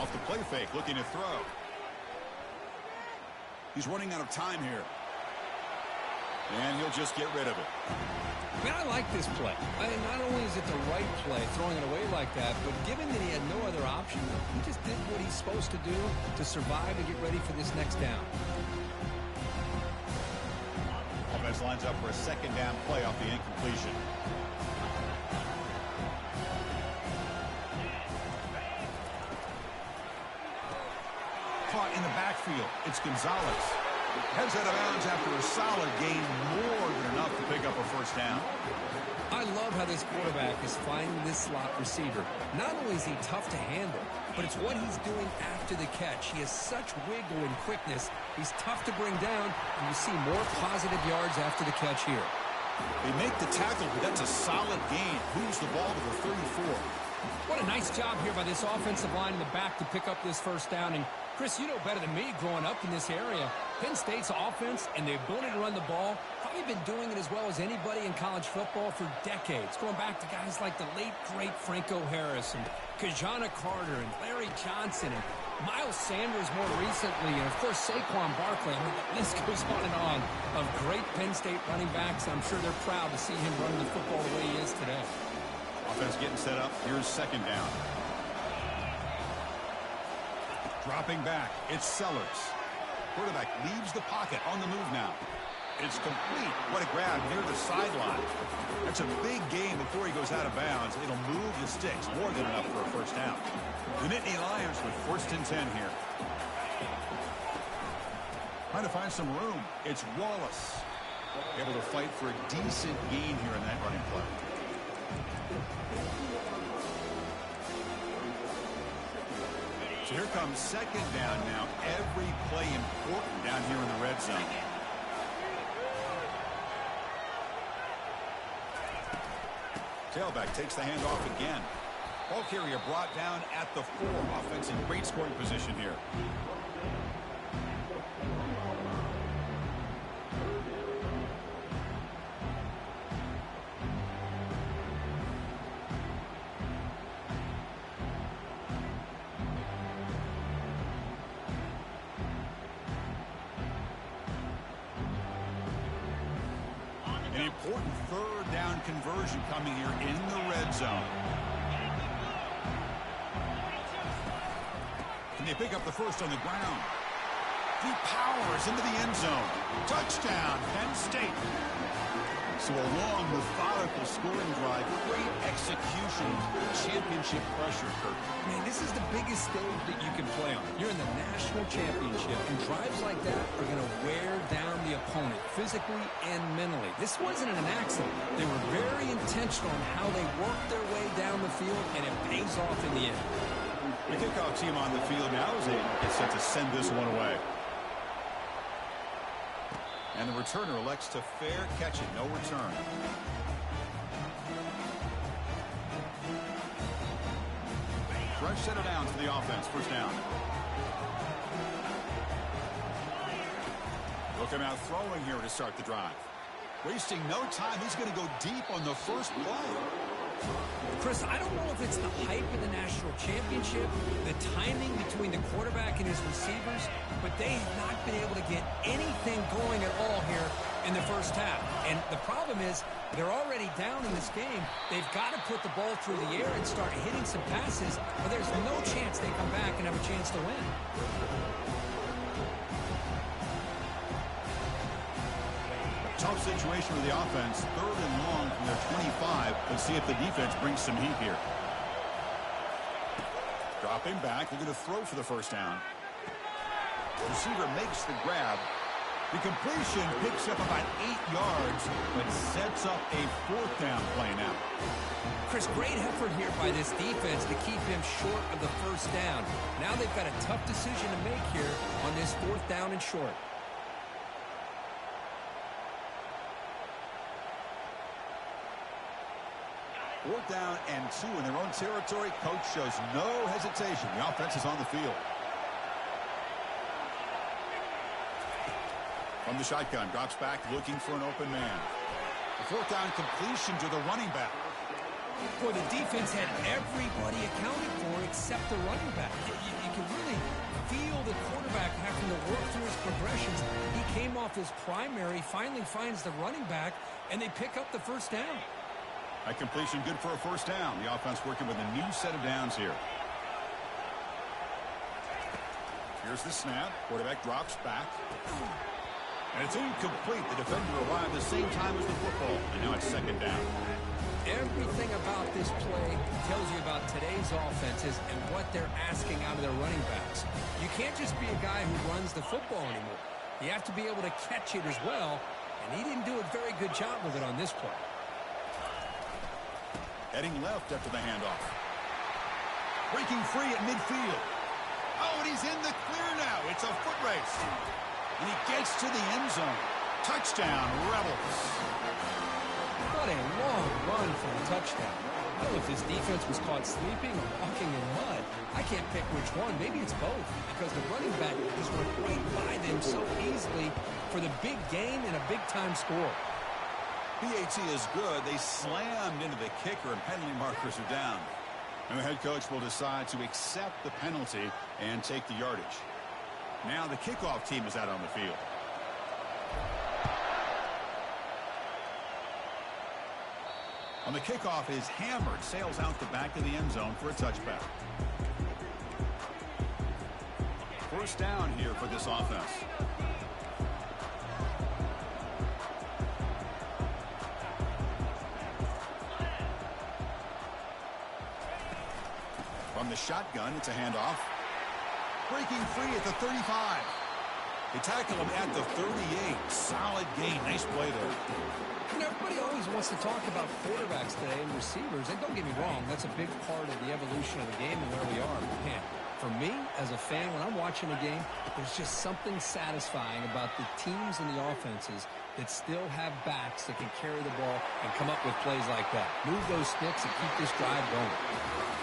Off the play fake, looking to throw. He's running out of time here. And he'll just get rid of it. Man, I like this play. Not only is it the right play, throwing it away like that, but given that he had no other option, he just did what he's supposed to do to survive and get ready for this next down. Offense lines up for a second down play off the incompletion. Caught in the backfield. It's Gonzalez. Heads out of bounds after a solid gain, more than enough to pick up a first down. I love how this quarterback is finding this slot receiver. Not only is he tough to handle, but it's what he's doing after the catch. He has such wiggle and quickness. He's tough to bring down, and you see more positive yards after the catch here. They make the tackle, but that's a solid gain. Moves the ball to the 34. What a nice job here by this offensive line in the back to pick up this first down. And Chris, you know better than me growing up in this area. Penn State's offense and the ability to run the ball, probably been doing it as well as anybody in college football for decades. Going back to guys like the late, great Franco Harris and Kajana Carter and Larry Johnson and Miles Sanders more recently. And, of course, Saquon Barkley. I mean, the list goes on of great Penn State running backs. I'm sure they're proud to see him running the football the way he is today. Offense getting set up. Here's second down. Dropping back, it's Sellers. Quarterback leaves the pocket on the move now. It's complete. What a grab near the sideline. That's a big gain before he goes out of bounds. It'll move the sticks, more than enough for a first down. The Nittany Lions with first and 10 here. Trying to find some room. It's Wallace. Able to fight for a decent gain here in that running play. So here comes second down now. Every play important down here in the red zone. Tailback takes the handoff again. Ball carrier brought down at the 4. Offense in great scoring position here. An important third down conversion coming here in the red zone. Can they pick up the first on the ground? He powers into the end zone. Touchdown, Penn State. So a long, methodical scoring drive. Great execution. Championship pressure, Kirk. Man, this is the biggest stage that you can play on. You're in the national championship, and drives like that are going to wear down the opponent physically and mentally. This wasn't an accident. They were very intentional on how they worked their way down the field, and it pays off in the end. The kickoff team on the field now is set to send this one away. And the returner elects to fair catch it. No return. Fresh set of downs for the offense. First down. Look him out throwing here to start the drive. Wasting no time. He's going to go deep on the first play. Chris, I don't know if it's the hype of the national championship, the timing between the quarterback and his receivers, but they have not been able to get anything going at all here in the first half. And the problem is they're already down in this game. They've got to put the ball through the air and start hitting some passes, or there's no chance they come back and have a chance to win. Tough situation with the offense. 3rd and long from their 25. Let's see if the defense brings some heat here. Dropping back. They're going to throw for the first down. Receiver makes the grab. The completion picks up about 8 yards, but sets up a 4th down play now. Chris, great effort here by this defense to keep him short of the first down. Now they've got a tough decision to make here on this 4th down and short. 4th down and 2 in their own territory. Coach shows no hesitation. The offense is on the field. From the shotgun, drops back looking for an open man. The 4th down completion to the running back. Boy, the defense had everybody accounted for except the running back. You can really feel the quarterback having to work through his progressions. He came off his primary, finally finds the running back, and they pick up the first down. That completion good for a first down. The offense working with a new set of downs here. Here's the snap. Quarterback drops back. And it's incomplete. The defender arrived the same time as the football. And now it's 2nd down. Everything about this play tells you about today's offenses and what they're asking out of their running backs. You can't just be a guy who runs the football anymore. You have to be able to catch it as well. And he didn't do a very good job with it on this play. Heading left after the handoff. Breaking free at midfield. Oh, and he's in the clear now. It's a foot race. And he gets to the end zone. Touchdown, Rebels. What a long run for a touchdown. I don't know if this defense was caught sleeping or walking in mud. I can't pick which one. Maybe it's both, because the running back just went right by them so easily for the big gain and a big-time score. PAT is good. They slammed into the kicker, and penalty markers are down. And the head coach will decide to accept the penalty and take the yardage. Now the kickoff team is out on the field. On the kickoff is hammered, sails out the back of the end zone for a touchback. First down here for this offense. From the shotgun, it's a handoff. Breaking free at the 35. They tackle him at the 38. Solid gain. Nice play there. You know, everybody always wants to talk about quarterbacks today and receivers. And don't get me wrong, that's a big part of the evolution of the game and where we are. Man, for me, as a fan, when I'm watching a game, there's just something satisfying about the teams and the offenses that still have backs that can carry the ball and come up with plays like that. Move those sticks and keep this drive going.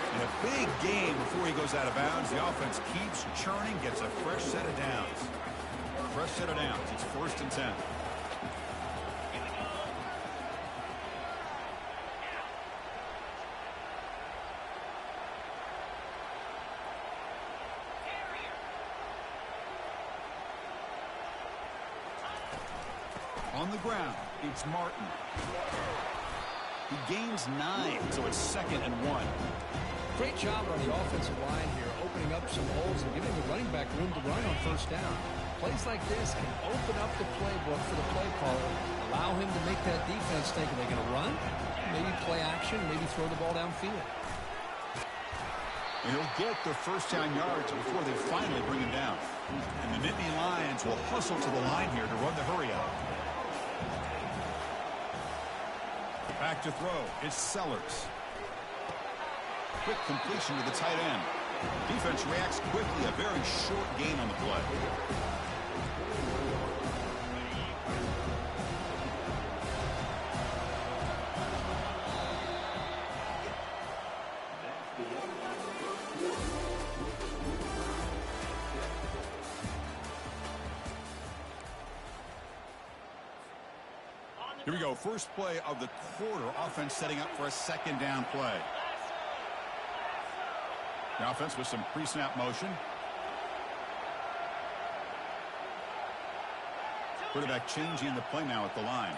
In a big game before he goes out of bounds, the offense keeps churning, gets a fresh set of downs. Fresh set of downs. It's 1st and 10. On the ground, it's Martin. He gains 9, so it's 2nd and 1. Great job on the offensive line here, opening up some holes and giving the running back room to run on first down. Plays like this can open up the playbook for the play caller, allow him to make that defense think, are they going to run? Maybe play action, maybe throw the ball downfield. And he'll get the first down yards before they finally bring him down. And the Nittany Lions will hustle to the line here to run the hurry up. Back to throw. It's Sellers. Quick completion to the tight end. Defense reacts quickly. A very short gain on the play. Here we go. First play of the quarter. Offense setting up for a second down play. The offense with some pre-snap motion. Quarterback changing the play now at the line.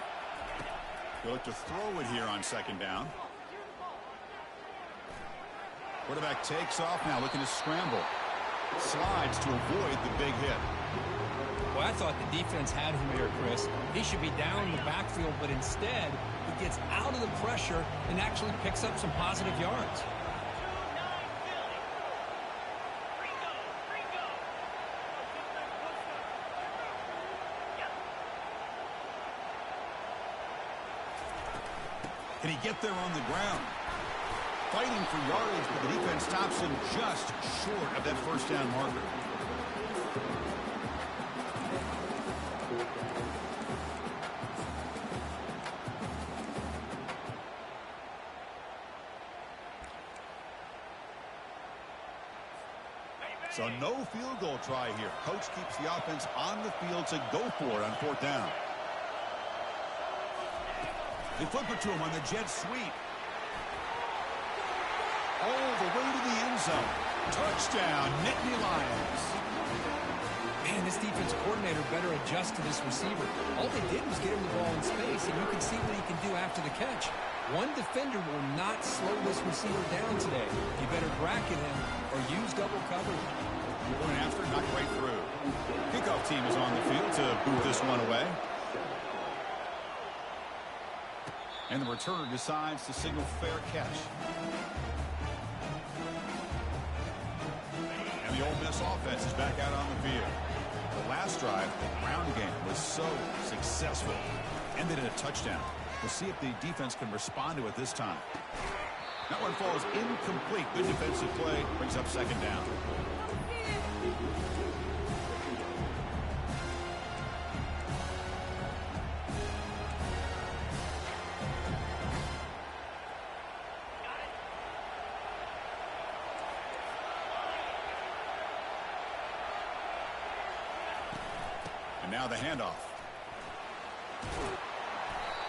They'll look to throw it here on second down. Quarterback takes off now, looking to scramble. Slides to avoid the big hit. Well, I thought the defense had him here, Chris. He should be down in the backfield, but instead he gets out of the pressure and actually picks up some positive yards. Can he get there on the ground? Fighting for yardage, but the defense stops him just short of that first down marker. So no field goal try here. Coach keeps the offense on the field to go for it on fourth down. They flip it to him on the jet sweep. All the way to the end zone. Touchdown, Nittany Lions. Man, this defense coordinator better adjust to this receiver. All they did was get him the ball in space, and you can see what he can do after the catch. One defender will not slow this receiver down today. You better bracket him or use double coverage. Going after, knocked right through. Kickoff team is on the field to boot this one away. And the returner decides to signal fair catch. And the Ole Miss offense is back out on the field. The last drive, the ground game, was so successful. Ended in a touchdown. We'll see if the defense can respond to it this time. That one falls incomplete. Good defensive play. Brings up second down. And now the handoff.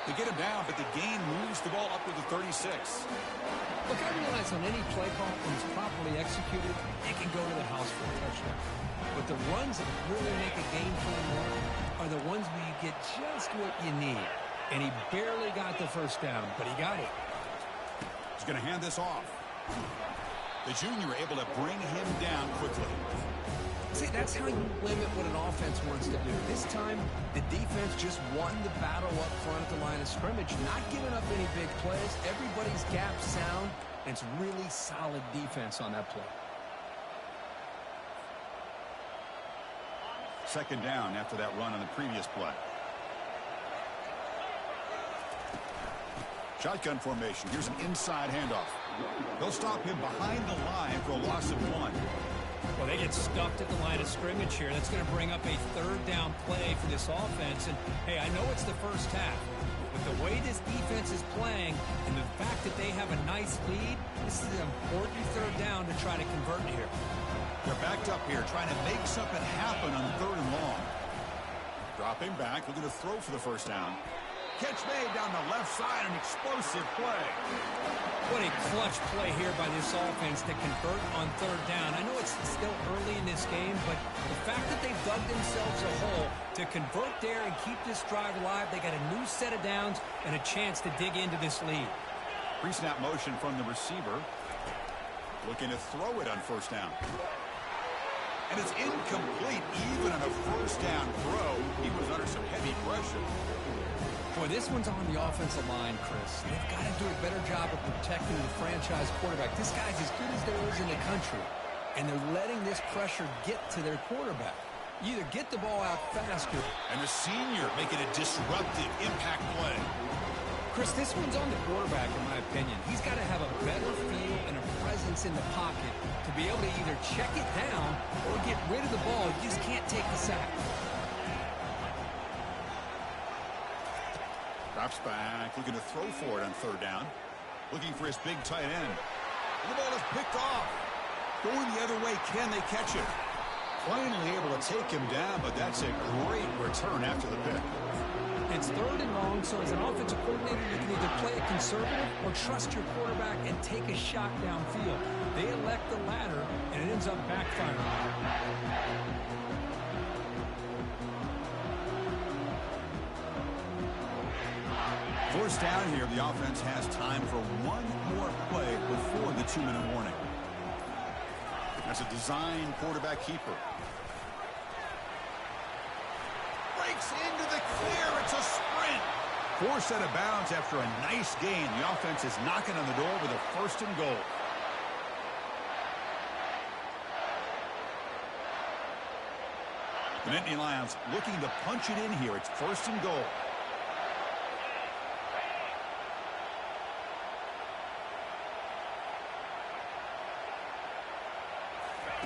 They get him down, but the gain moves the ball up to the 36. Look, I realize on any play call, when it's properly executed, it can go to the house for a touchdown. But the runs that really make a game plan work are the ones where you get just what you need. And he barely got the first down, but he got it. He's going to hand this off. The junior able to bring him down quickly. See, that's how you limit what an offense wants to do. This time, the defense just won the battle up front at the line of scrimmage, not giving up any big plays. Everybody's gap sound, and it's really solid defense on that play. Second down after that run on the previous play. Shotgun formation. Here's an inside handoff. They'll stop him behind the line for a loss of 1. Well, they get stuffed at the line of scrimmage here. That's going to bring up a third down play for this offense. And, hey, I know it's the first half, but the way this defense is playing and the fact that they have a nice lead, this is an important third down to try to convert here. They're backed up here, trying to make something happen on third and long. Dropping back, looking to throw for the first down. Catch made down the left side, an explosive play. What a clutch play here by this offense to convert on third down. I know it's still early in this game, but the fact that they've dug themselves a hole to convert there and keep this drive alive, they got a new set of downs and a chance to dig into this lead. Pre-snap motion from the receiver. Looking to throw it on first down. And it's incomplete even on a first down throw. He was under some heavy pressure. Boy, this one's on the offensive line, Chris. They've got to do a better job of protecting the franchise quarterback. This guy's as good as there is in the country, and they're letting this pressure get to their quarterback. You either get the ball out faster. And the senior making a disruptive impact play. Chris, this one's on the quarterback, in my opinion. He's got to have a better feel and a presence in the pocket to be able to either check it down or get rid of the ball. You just can't take the sack. Drops back, looking to throw for it on third down. Looking for his big tight end. And the ball is picked off. Going the other way, can they catch it? Finally able to take him down, but that's a great return after the pick. It's third and long, so as an offensive coordinator, you can either play it conservative or trust your quarterback and take a shot downfield. They elect the latter, and it ends up backfiring. First down here, the offense has time for one more play before the 2-minute warning. That's a design quarterback keeper. Breaks into the clear. It's a sprint. Forced out of bounds after a nice gain. The offense is knocking on the door with a first and goal. The Nittany Lions looking to punch it in here. It's first and goal.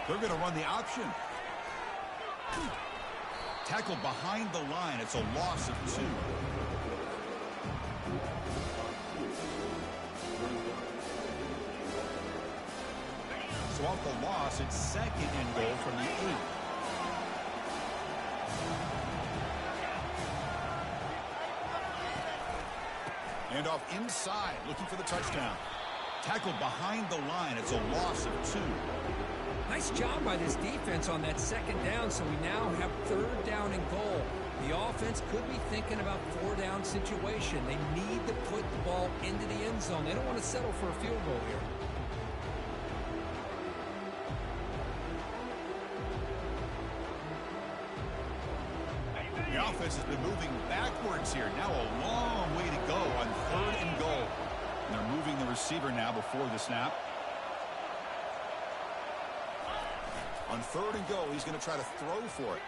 They're going to run the option. Tackled behind the line. It's a loss of 2. So off the loss, it's second and goal from the 8. And off inside, looking for the touchdown. Tackled behind the line. It's a loss of 2. Nice job by this defense on that second down, so we now have third down and goal. The offense could be thinking about 4-down situation. They need to put the ball into the end zone. They don't want to settle for a field goal here. The offense has been moving backwards here. Now a long way to go on third and goal. And they're moving the receiver now before the snap. On third and goal, he's going to try to throw for it.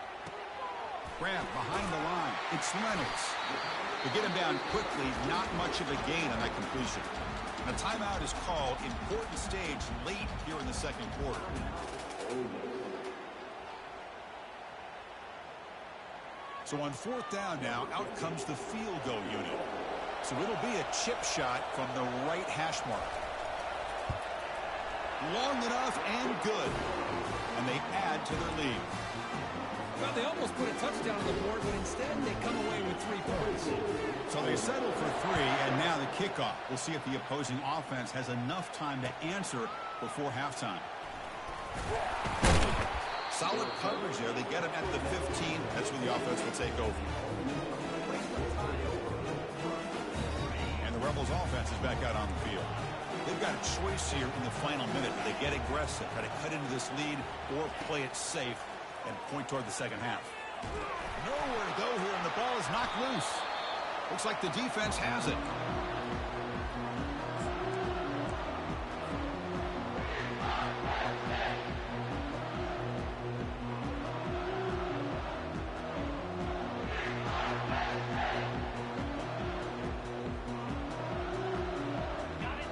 Grant behind the line. It's Leonard. To get him down quickly, not much of a gain on that completion. And a timeout is called. Important stage late here in the second quarter. So on fourth down now, out comes the field goal unit. So it'll be a chip shot from the right hash mark. Long enough and good. And they add to their lead. Well, they almost put a touchdown on the board, but instead they come away with 3 points. So they settle for 3, and now the kickoff. We'll see if the opposing offense has enough time to answer before halftime. Solid coverage there. They get him at the 15. That's where the offense will take over. And the Rebels offense is back out on the field. They've got a choice here in the final minute. Do they get aggressive, try to cut into this lead, or play it safe and point toward the second half? Nowhere to go here, and the ball is knocked loose. Looks like the defense has it.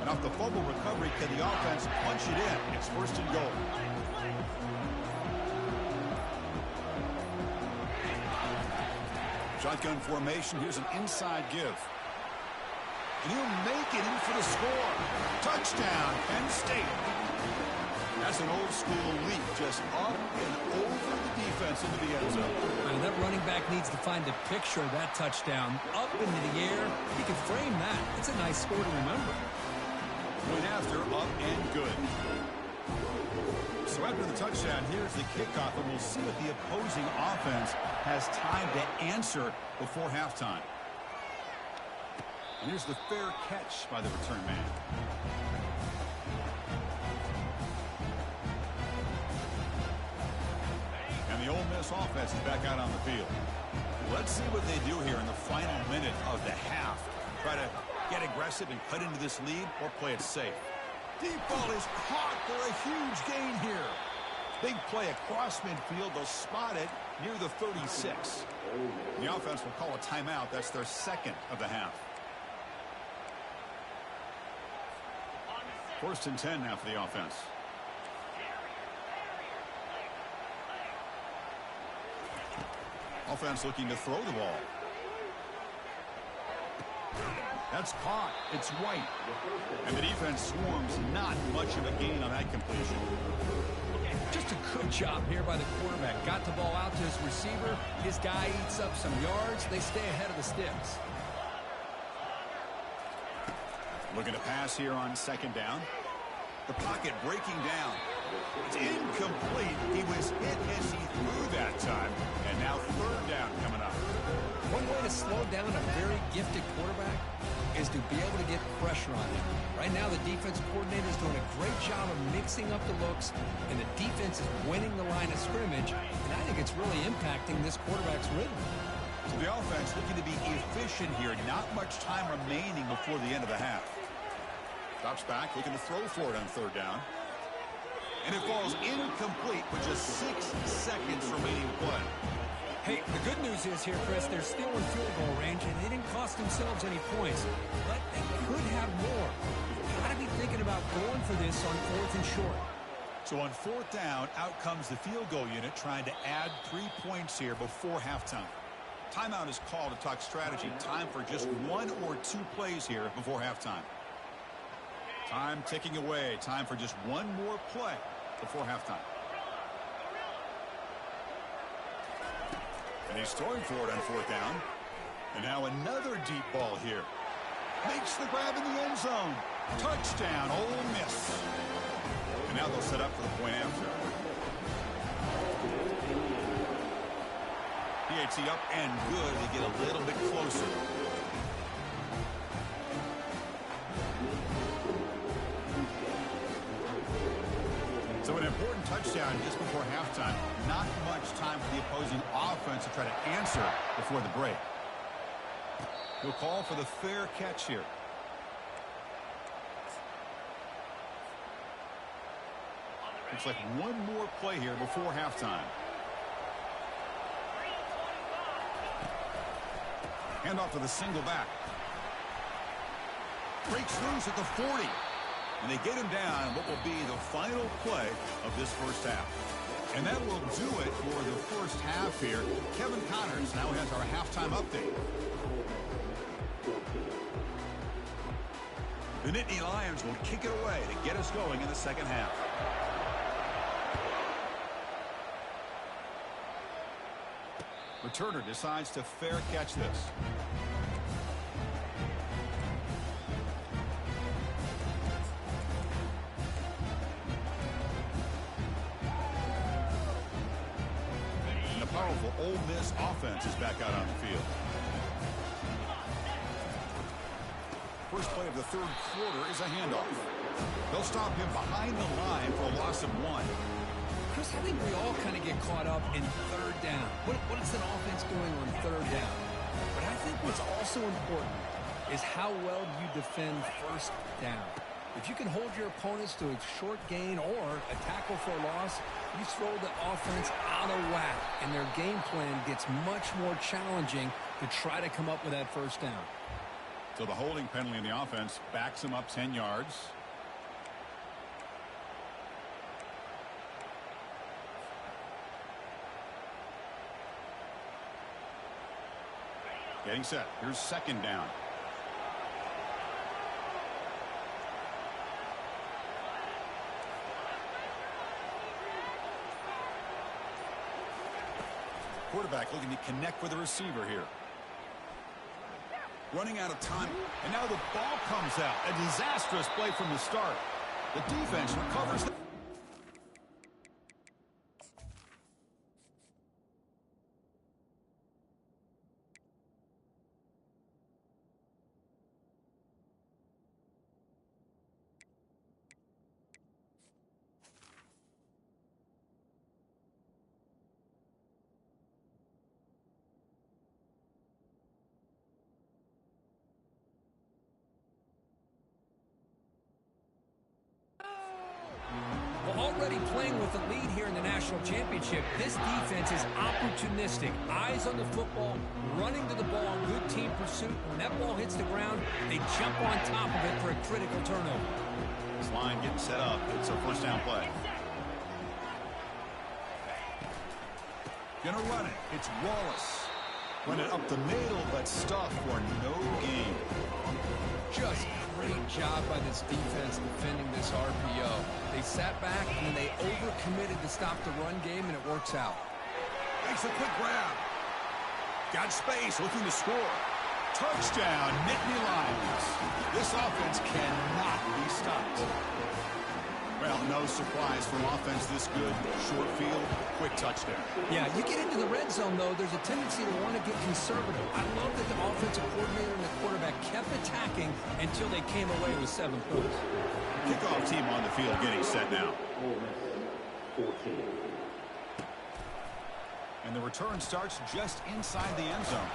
And off the fumble recovery, can the offense punch it in? It's first and goal. Shotgun formation. Here's an inside give. And he'll make it in for the score. Touchdown, Penn State. That's an old school leap, just up and over the defense into the end zone. And that running back needs to find the picture of that touchdown. Up into the air. He can frame that. It's a nice score to remember. Went after, up and good. So after the touchdown, here's the kickoff, and we'll see if the opposing offense has time to answer before halftime. And here's the fair catch by the return man. offense is back out on the field. Let's see what they do here in the final minute of the half. Try to get aggressive and cut into this lead or play it safe. Deep ball is caught for a huge gain here. Big play across midfield. They'll spot it near the 36. The offense will call a timeout. That's their second of the half. 1st and 10 now for the offense. Offense looking to throw the ball. That's caught. It's White. And the defense swarms. Not much of a gain on that completion. Just a good job here by the quarterback. Got the ball out to his receiver. His guy eats up some yards. They stay ahead of the sticks. Looking to pass here on 2nd down. The pocket breaking down. It's incomplete. He was hit as he threw that time. And now 3rd down coming up. One way to slow down a very gifted quarterback is to be able to get pressure on him. Right now, the defense coordinator is doing a great job of mixing up the looks, and the defense is winning the line of scrimmage, and I think it's really impacting this quarterback's rhythm. So the offense looking to be efficient here. Not much time remaining before the end of the half. Drops back, looking to throw for it on 3rd down. And it falls incomplete with just 6 seconds remaining to play. Hey, the good news is here, Chris, they're still in field goal range, and they didn't cost themselves any points. But they could have more. Got to be thinking about going for this on 4th and short. So on 4th down, out comes the field goal unit trying to add 3 points here before halftime. Timeout is called to talk strategy. Time for just 1 or 2 plays here before halftime. Time ticking away. Time for just 1 more play before halftime. And he's throwing for it on 4th down. And now another deep ball here. Makes the grab in the end zone. Touchdown, Ole Miss. And now they'll set up for the point after. PAT up and good. They get a little bit closer. So an important touchdown just before halftime. Not much time for the opposing offense to try to answer before the break. He'll call for the fair catch here. Looks like 1 more play here before halftime. Handoff to the single back. Breaks loose at the 40. And they get him down in what will be the final play of this first half. And that will do it for the first half here. Kevin Connors now has our halftime update. The Nittany Lions will kick it away to get us going in the second half. Returner decides to fair catch this. Powerful Ole Miss offense is back out on the field. First play of the 3rd quarter is a handoff. They'll stop him behind the line for a loss of 1. Chris, I think we all kind of get caught up in 3rd down. What is an offense doing on 3rd down? But I think what's also important is how well you defend 1st down. If you can hold your opponents to a short gain or a tackle for a loss, you throw the offense out of whack, and their game plan gets much more challenging to try to come up with that 1st down. So the holding penalty in the offense backs him up 10 yards. Getting set. Here's 2nd down. Quarterback looking to connect with the receiver here. Running out of time, and now the ball comes out. A disastrous play from the start. The defense recovers. with a lead here in the national championship, this defense is opportunistic. Eyes on the football, running to the ball, good team pursuit. When that ball hits the ground, they jump on top of it for a critical turnover. This line getting set up. It's a first down play. Gonna run it. It's Wallace. Run it up the middle, but stuffed for no gain. Just great job by this defense defending this RPO. They sat back and they overcommitted to stop the run game, and it works out. Makes a quick grab. Got space, looking to score. Touchdown, Nittany Lions. This offense cannot be stopped. Well, no surprise from offense this good. Short field, quick touchdown. Yeah, you get into the red zone, though, there's a tendency to want to get conservative. I love that the offensive coordinator and the quarterback kept attacking until they came away with 7 points. Kickoff team on the field getting set now. And the return starts just inside the end zone.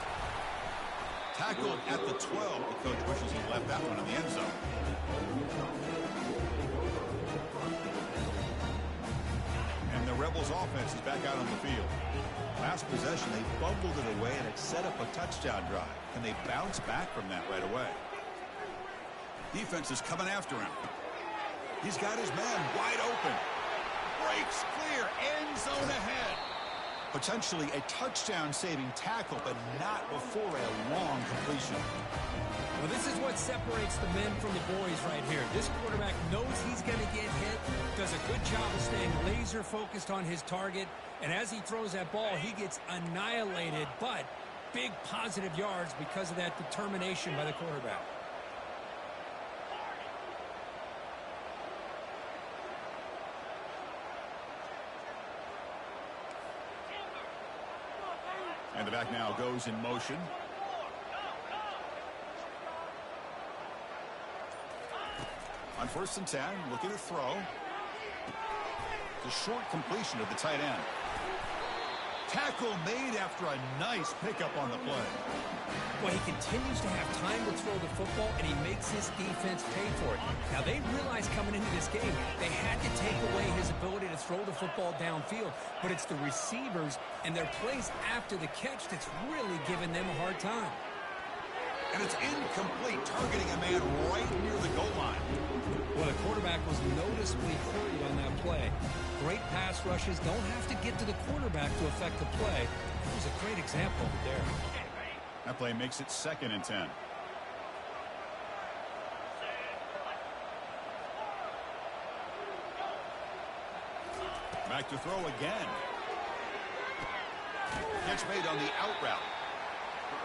Tackled at the 12. The coach wishes he left that one in the end zone. And the Rebels offense is back out on the field. Last possession, they fumbled it away, and it set up a touchdown drive. Can they bounce back from that right away? Defense is coming after him. He's got his man wide open. Breaks clear, end zone ahead. Potentially a touchdown-saving tackle, but not before a long completion. Well, this is what separates the men from the boys right here. This quarterback knows he's going to get hit, does a good job of staying laser-focused on his target, and as he throws that ball, he gets annihilated, but big positive yards because of that determination by the quarterback. And the back now goes in motion. On 1st and 10, looking to throw. The short completion of the tight end. Tackle made after a nice pickup on the play. Well, he continues to have time to throw the football, and he makes his defense pay for it. Now, they realized coming into this game, they had to take away his ability to throw the football downfield. But it's the receivers and their plays after the catch that's really giving them a hard time. And it's incomplete, targeting a man right near the goal line. Well, the quarterback was noticeably hurried on that play. Great pass rushes don't have to get to the quarterback to affect the play. It was a great example of it there. That play makes it 2nd and 10. Back to throw again. Catch made on the out route.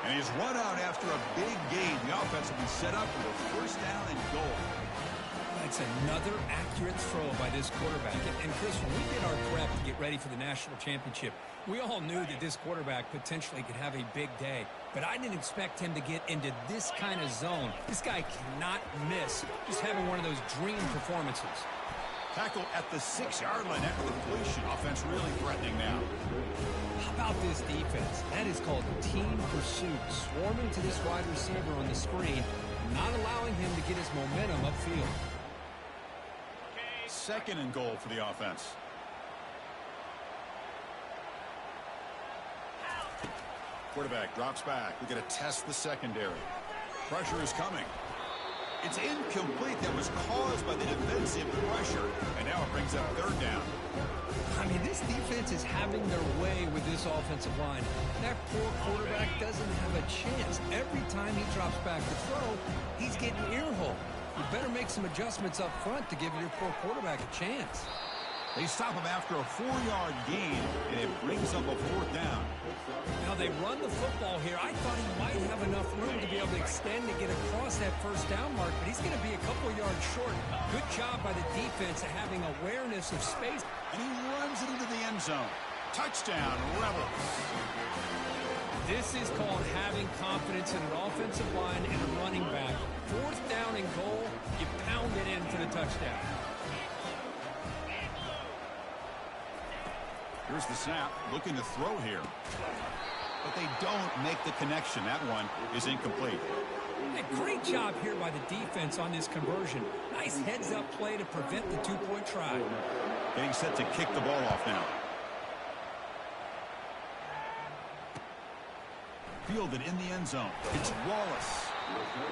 And he's run out after a big gain. The offense will be set up with a 1st down and goal. That's another accurate throw by this quarterback. And Chris, when we did our prep to get ready for the national championship, we all knew that this quarterback potentially could have a big day. But I didn't expect him to get into this kind of zone. This guy cannot miss. Just having one of those dream performances. Tackle at the 6-yard line after the completion. Offense really threatening now. How about this defense? That is called team pursuit. Swarming to this wide receiver on the screen, not allowing him to get his momentum upfield. 2nd and goal for the offense. Quarterback drops back. We're going to test the secondary. Pressure is coming. It's incomplete. That was caused by the defensive pressure. And now it brings up 3rd down. I mean, this defense is having their way with this offensive line. That poor quarterback doesn't have a chance. Every time he drops back to throw, he's getting earholed. You better make some adjustments up front to give your poor quarterback a chance. They stop him after a 4-yard gain, and it brings up a 4th down. Now, they run the football here. I thought he might have enough room to be able to extend and get across that 1st down mark, but he's going to be a couple yards short. Good job by the defense of having awareness of space. And he runs it into the end zone. Touchdown, Rebels. This is called having confidence in an offensive line and a running back. 4th down and goal, you pound it in for the touchdown. Here's the snap, looking to throw here. But they don't make the connection. That one is incomplete. A great job here by the defense on this conversion. Nice heads-up play to prevent the 2-point try. Getting set to kick the ball off now. Fielded in the end zone. It's Wallace.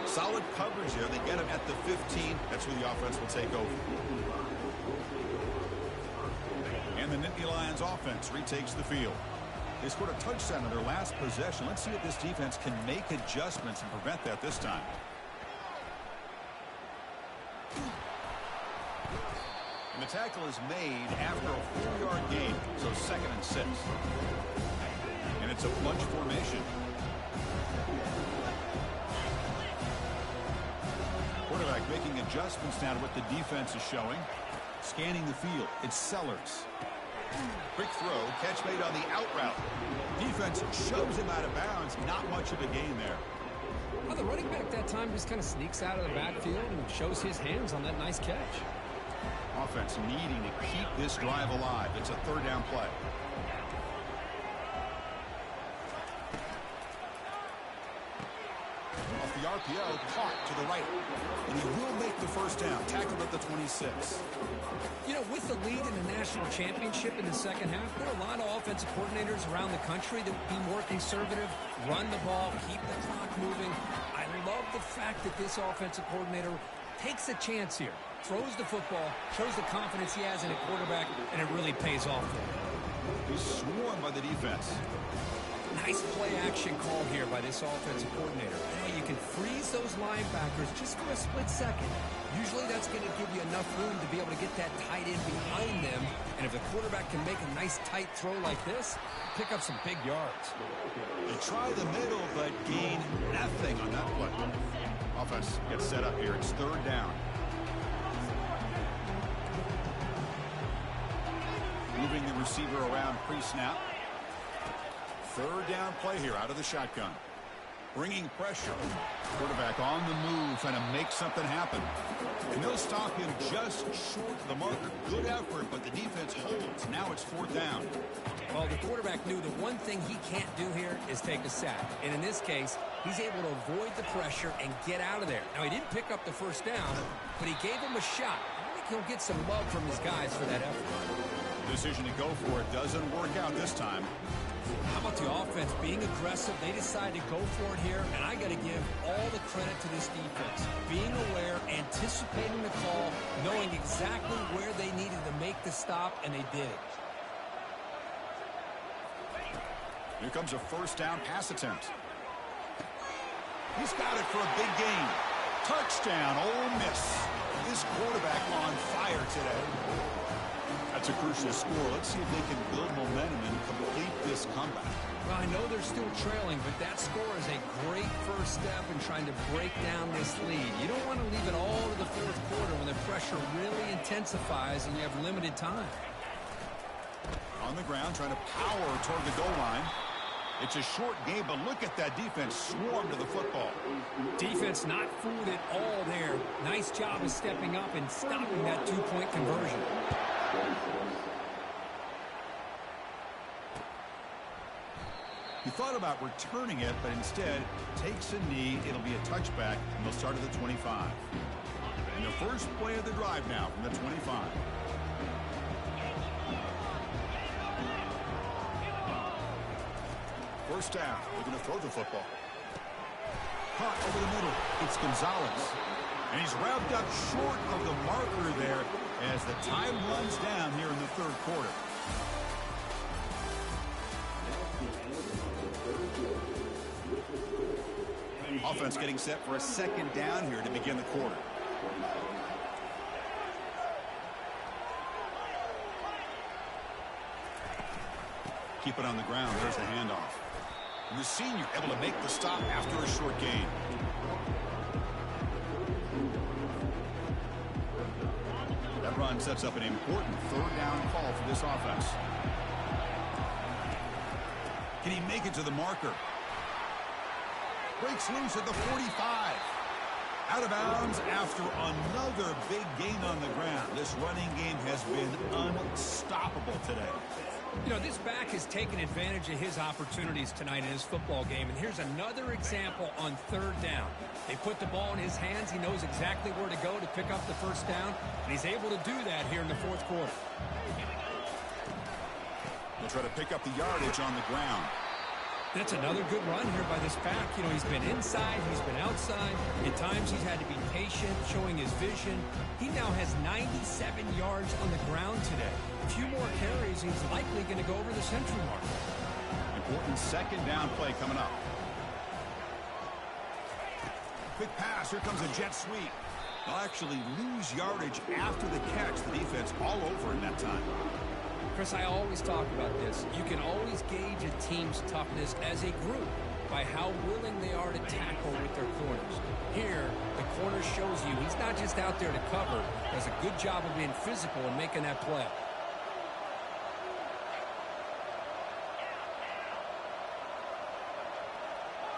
Solid coverage there. They get him at the 15. That's where the offense will take over. And the Nittany Lions offense retakes the field. They scored a touchdown in their last possession. Let's see if this defense can make adjustments and prevent that this time. And the tackle is made after a 4-yard gain, so 2nd and 6. And it's a bunch formation. Quarterback making adjustments now to what the defense is showing. Scanning the field. It's Sellers. Quick throw. Catch made on the out route. Defense shoves him out of bounds. Not much of a gain there. Well, the running back that time just kind of sneaks out of the backfield and shows his hands on that nice catch. Offense needing to keep this drive alive. It's a 3rd down play. Off the RPO, caught to the right. And he will make the 1st down. Tackled at the 26. You know, with the lead in the national championship in the second half, there are a lot of offensive coordinators around the country that would be more conservative, run the ball, keep the clock moving. I love the fact that this offensive coordinator takes a chance here, throws the football, shows the confidence he has in a quarterback, and it really pays off for him. He's swarmed by the defense. Nice play-action call here by this offensive coordinator. You can freeze those linebackers just for a split second. Usually that's going to give you enough room to be able to get that tight end behind them. And if the quarterback can make a nice tight throw like this, pick up some big yards. They try the middle, but gain nothing on that play. Offense gets set up here. It's 3rd down. Moving the receiver around pre-snap. 3rd down play here out of the shotgun. Bringing pressure. Quarterback on the move, trying to make something happen. And they'll stop him just short of the marker. Good effort, but the defense holds. Now it's 4th down. Well, the quarterback knew the one thing he can't do here is take a sack. And in this case, he's able to avoid the pressure and get out of there. Now, he didn't pick up the 1st down, but he gave him a shot. I think he'll get some love from his guys for that effort. Decision to go for it doesn't work out this time. How about the offense being aggressive? They decided to go for it here, and I got to give all the credit to this defense. Being aware, anticipating the call, knowing exactly where they needed to make the stop, and they did it. Here comes a 1st down pass attempt. He's got it for a big gain. Touchdown, Ole Miss. This quarterback on fire today. That's a crucial score. Let's see if they can build momentum and complete this comeback. Well, I know they're still trailing, but that score is a great first step in trying to break down this lead. You don't want to leave it all to the 4th quarter when the pressure really intensifies and you have limited time. On the ground, trying to power toward the goal line. It's a short game, but look at that defense swarm to the football. Defense not fooled at all there. Nice job of stepping up and stopping that 2-point conversion. He thought about returning it, but instead takes a knee. It'll be a touchback, and they'll start at the 25. And the first play of the drive now from the 25. First down. They're going to throw the football. Caught over the middle. It's Gonzalez. And he's wrapped up short of the marker there as the time runs down here in the 3rd quarter. Offense getting set for a 2nd down here to begin the quarter. Keep it on the ground. There's the handoff. And the senior able to make the stop after a short gain. That run sets up an important 3rd down call for this offense. Can he make it to the marker? Breaks loose at the 45. Out of bounds after another big gain on the ground. This running game has been unstoppable today. You know, this back has taken advantage of his opportunities tonight in his football game, and here's another example on third down. They put the ball in his hands. He knows exactly where to go to pick up the first down, and he's able to do that here in the fourth quarter. He'll try to pick up the yardage on the ground. That's another good run here by this back. You know, he's been inside, he's been outside. At times, he's had to be patient, showing his vision. He now has 97 yards on the ground today. A few more carries, he's likely going to go over the century mark. Important second down play coming up. Quick pass. Here comes a jet sweep. They'll actually lose yardage after the catch. The defense all over in that time. Chris, I always talk about this. You can always gauge a team's toughness as a group by how willing they are to tackle with their corners. Here, the corner shows you he's not just out there to cover. Does a good job of being physical and making that play.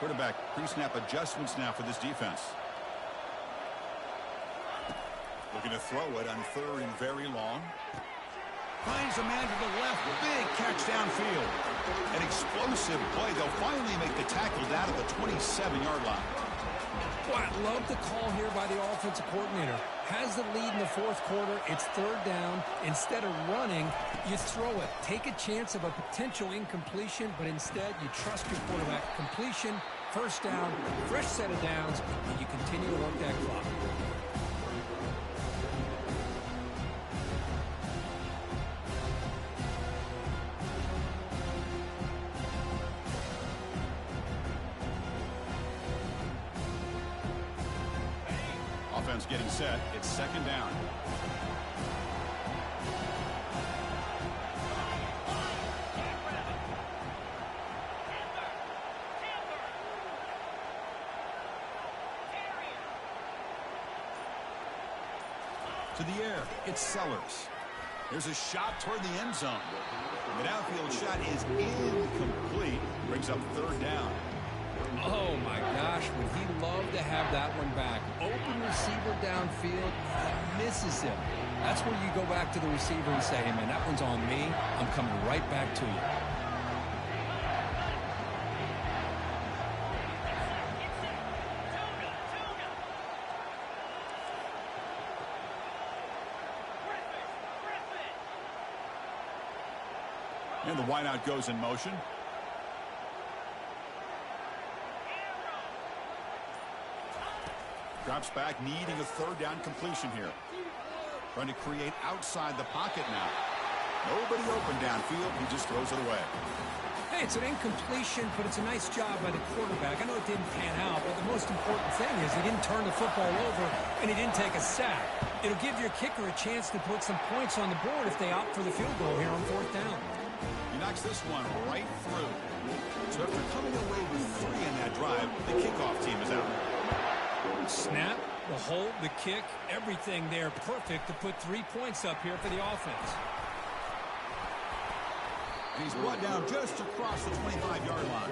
Quarterback pre-snap adjustments now for this defense. Looking to throw it on third and very long. Finds a man to the left. Big catch downfield. An explosive play. They'll finally make the tackle down at the 27-yard line. Boy, I love the call here by the offensive coordinator. Has the lead in the fourth quarter. It's third down. Instead of running, you throw it. Take a chance of a potential incompletion, but instead you trust your quarterback. Completion, first down, fresh set of downs, and you continue to work that clock. Offense getting set. It's second down. To the air. It's Sellers. There's a shot toward the end zone. The downfield shot is incomplete. Brings up third down. Oh, my gosh, would he love to have that one back. Open receiver downfield, he misses him. That's where you go back to the receiver and say, hey, man, that one's on me. I'm coming right back to you. And the wideout goes in motion. Drops back, needing a third down completion here. Trying to create outside the pocket now. Nobody open downfield. He just throws it away. Hey, it's an incompletion, but it's a nice job by the quarterback. I know it didn't pan out, but the most important thing is he didn't turn the football over and he didn't take a sack. It'll give your kicker a chance to put some points on the board if they opt for the field goal here on fourth down. He knocks this one right through. So after coming away with 3 in that drive, the kickoff team is out. Snap, the hold, the kick, everything there perfect to put 3 points up here for the offense. And he's brought down just across the 25-yard line.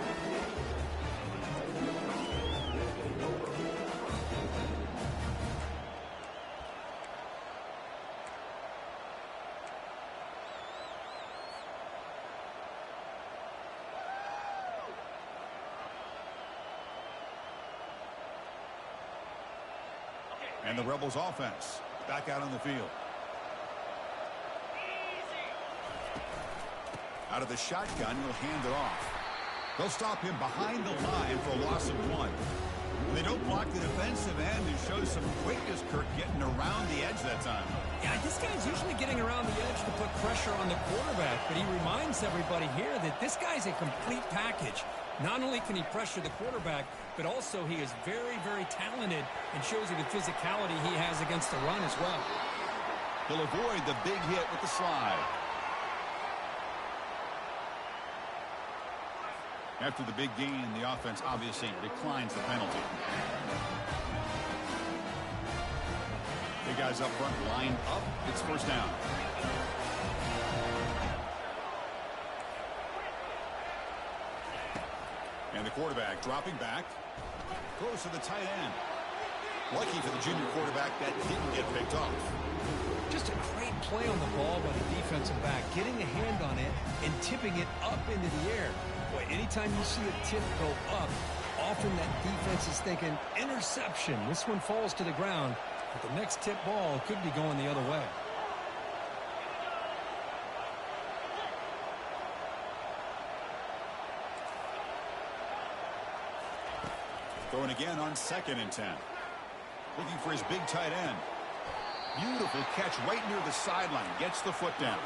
And the Rebels offense back out on the field. Out of the shotgun, he'll hand it off. They'll stop him behind the line for a loss of 1. They don't block the defensive end and show some quickness, Kirk, getting around the edge that time. Yeah, this guy's usually getting around the edge to put pressure on the quarterback, but he reminds everybody here that this guy's a complete package. Not only can he pressure the quarterback, but also he is very, very talented and shows you the physicality he has against the run as well. He'll avoid the big hit with the slide. After the big gain, the offense obviously declines the penalty. Big guys up front lined up. It's first down. And the quarterback dropping back. Close to the tight end. Lucky for the junior quarterback that didn't get picked off. Just a great play on the ball by the defensive back. Getting a hand on it, and tipping it up into the air. Boy, anytime you see a tip go up, often that defense is thinking interception. This one falls to the ground, but the next tip ball could be going the other way. Throwing again on 2nd and 10. Looking for his big tight end. Beautiful catch right near the sideline. Gets the foot down.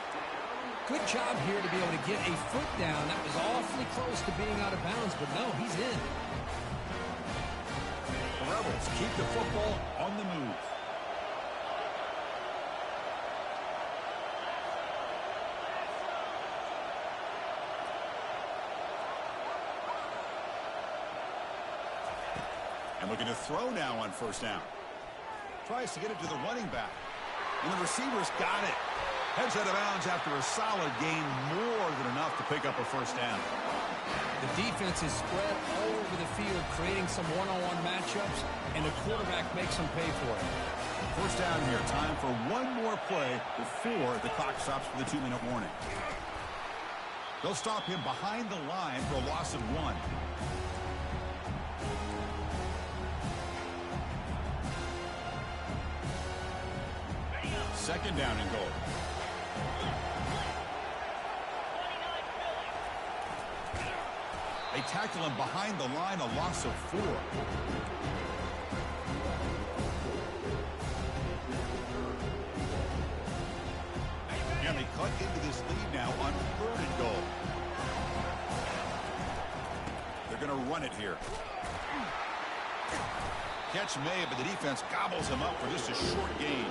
Good job here to be able to get a foot down. That was awfully close to being out of bounds, but no, he's in. The Rebels keep the football on the move. And looking to throw now on 1st down. Tries to get it to the running back. And the receiver's got it. Heads out of bounds after a solid gain, more than enough to pick up a 1st down. The defense is spread all over the field, creating some one-on-one matchups, and the quarterback makes them pay for it. 1st down here. Time for one more play before the clock stops for the 2-minute warning. They'll stop him behind the line for a loss of 1. 2nd down and goal. They tackle him behind the line, a loss of 4. And they cut into this lead now on 3rd and goal. They're going to run it here. Catch made, but the defense gobbles him up for just a short gain.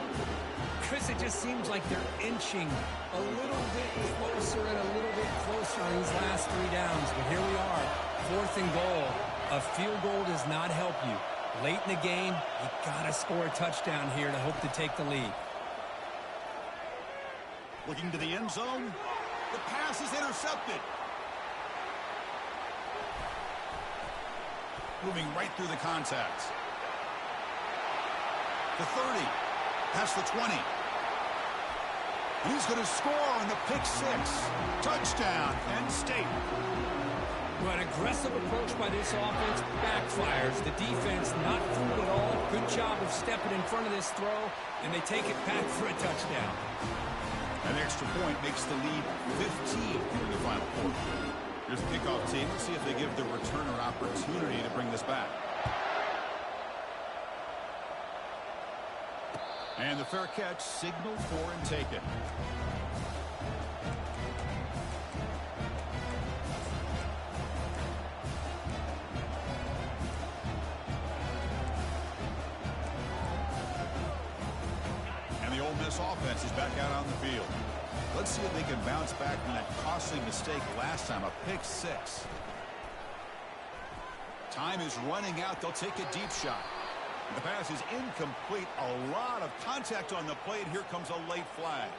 Chris, it just seems like they're inching a little bit closer and a little bit closer on these last 3 downs. But here we are, 4th and goal. A field goal does not help you. Late in the game, you got to score a touchdown here to hope to take the lead. Looking to the end zone. The pass is intercepted. Moving right through the contacts. The 30. Past the 20. And he's going to score on the pick 6. Touchdown, Penn State. Well, an aggressive approach by this offense backfires. The defense not fooled at all. Good job of stepping in front of this throw, and they take it back for a touchdown. An extra point makes the lead 15 here in the final quarter. Here's the kickoff team. Let's see if they give the returner opportunity to bring this back. And the fair catch, signaled for and taken. And the Ole Miss offense is back out on the field. Let's see if they can bounce back from that costly mistake last time, a pick 6. Time is running out. They'll take a deep shot. The pass is incomplete. A lot of contact on the play, and here comes a late flag.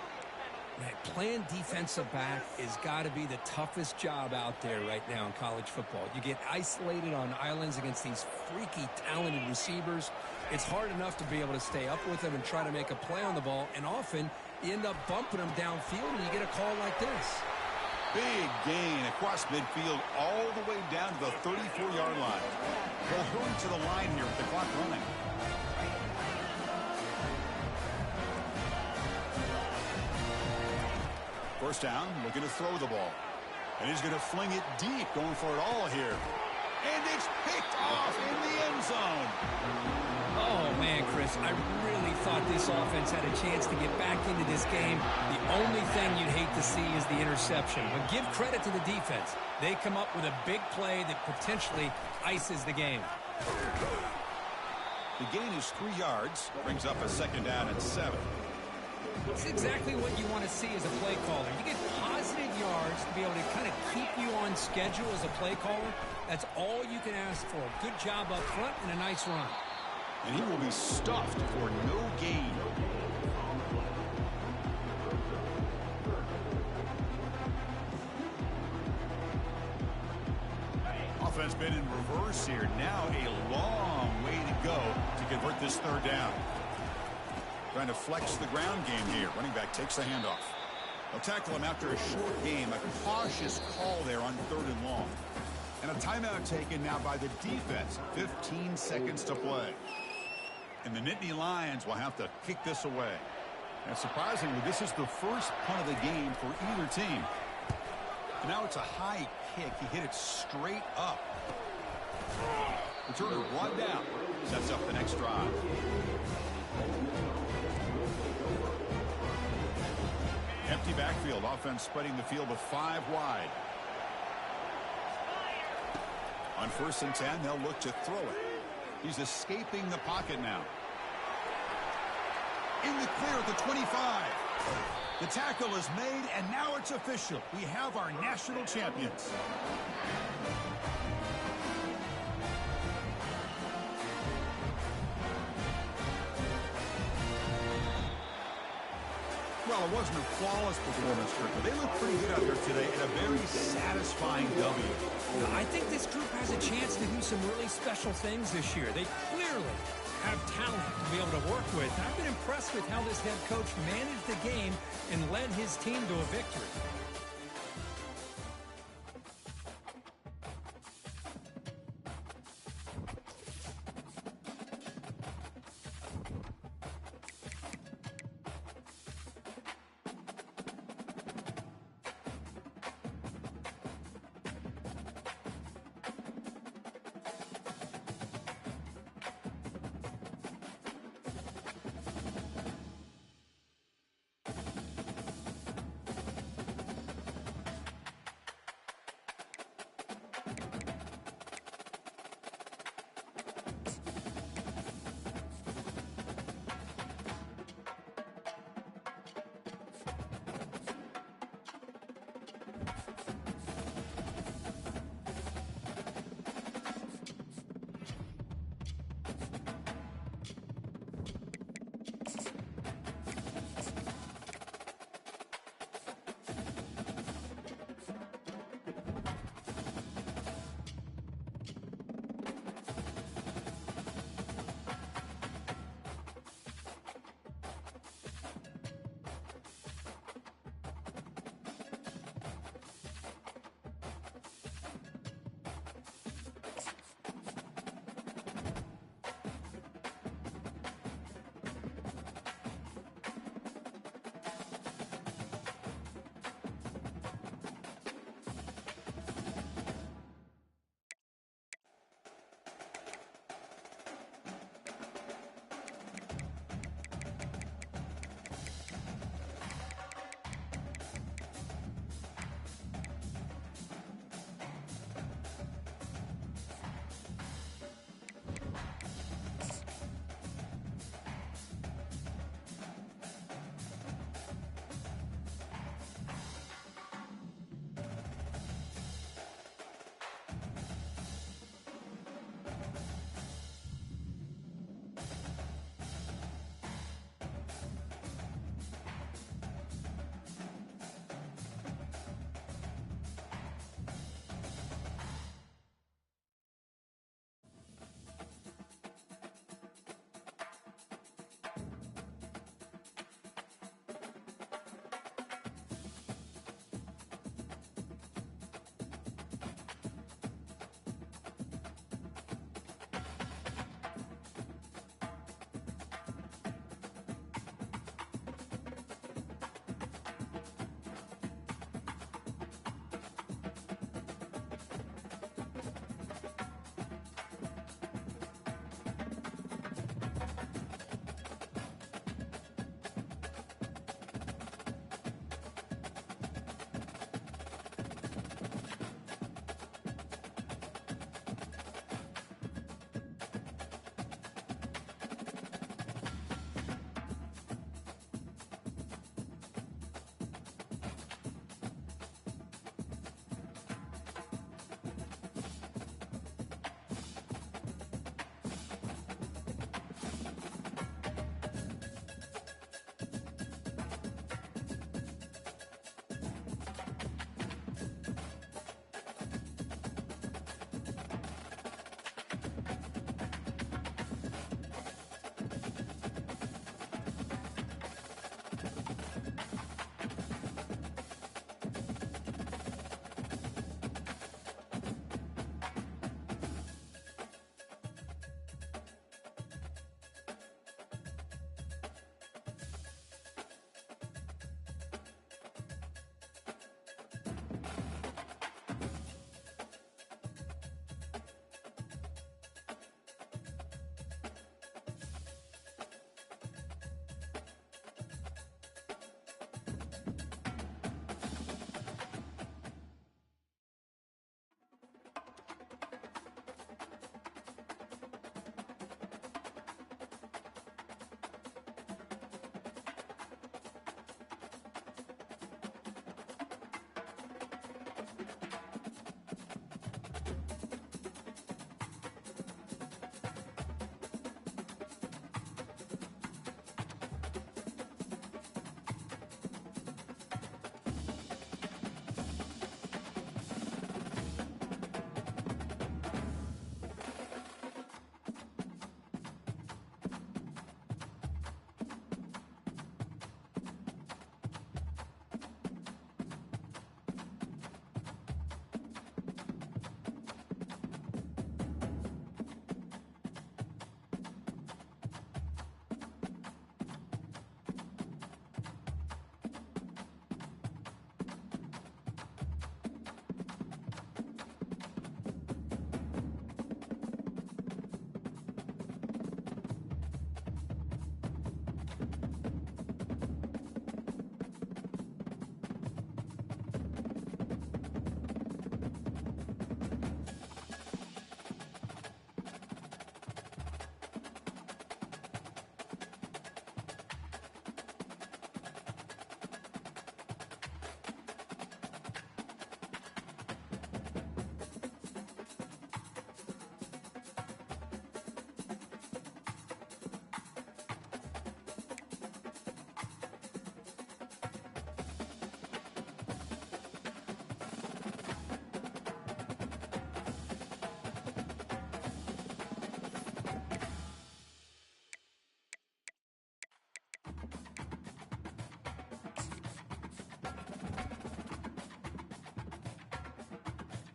Man, playing defensive back has got to be the toughest job out there right now in college football. You get isolated on islands against these freaky, talented receivers. It's hard enough to be able to stay up with them and try to make a play on the ball, and often you end up bumping them downfield, and you get a call like this. Big gain across midfield all the way down to the 34-yard line. They'll hurry to the line here with the clock running. First down, looking to throw the ball. And he's going to fling it deep, going for it all here. And it's picked off in the end zone. Oh, man, Chris, I really thought this offense had a chance to get back into this game. The only thing you'd hate to see is the interception. But give credit to the defense. They come up with a big play that potentially ices the game. The gain is 3 yards, brings up a 2nd down and 7. It's exactly what you want to see as a play caller. You get positive yards to be able to kind of keep you on schedule as a play caller. That's all you can ask for. Good job up front and a nice run. And he will be stuffed for no gain. Offense been in reverse here. Now a long way to go to convert this 3rd down. Trying to flex the ground game here. Running back takes the handoff. They'll tackle him after a short game. A cautious call there on 3rd and long. And a timeout taken now by the defense. 15 seconds to play. And the Nittany Lions will have to kick this away. And surprisingly, this is the first punt of the game for either team. And now it's a high kick. He hit it straight up. Returner brought down. Sets up the next drive. Empty backfield. Offense spreading the field with 5 wide. On 1st and 10, they'll look to throw it. He's escaping the pocket now. In the clear at the 25. The tackle is made, and now it's official. We have our national champions. Well, it wasn't a flawless performance, but they look pretty good out there today in a very satisfying W. I think this group has a chance to do some really special things this year. They clearly have talent to be able to work with. I've been impressed with how this head coach managed the game and led his team to a victory.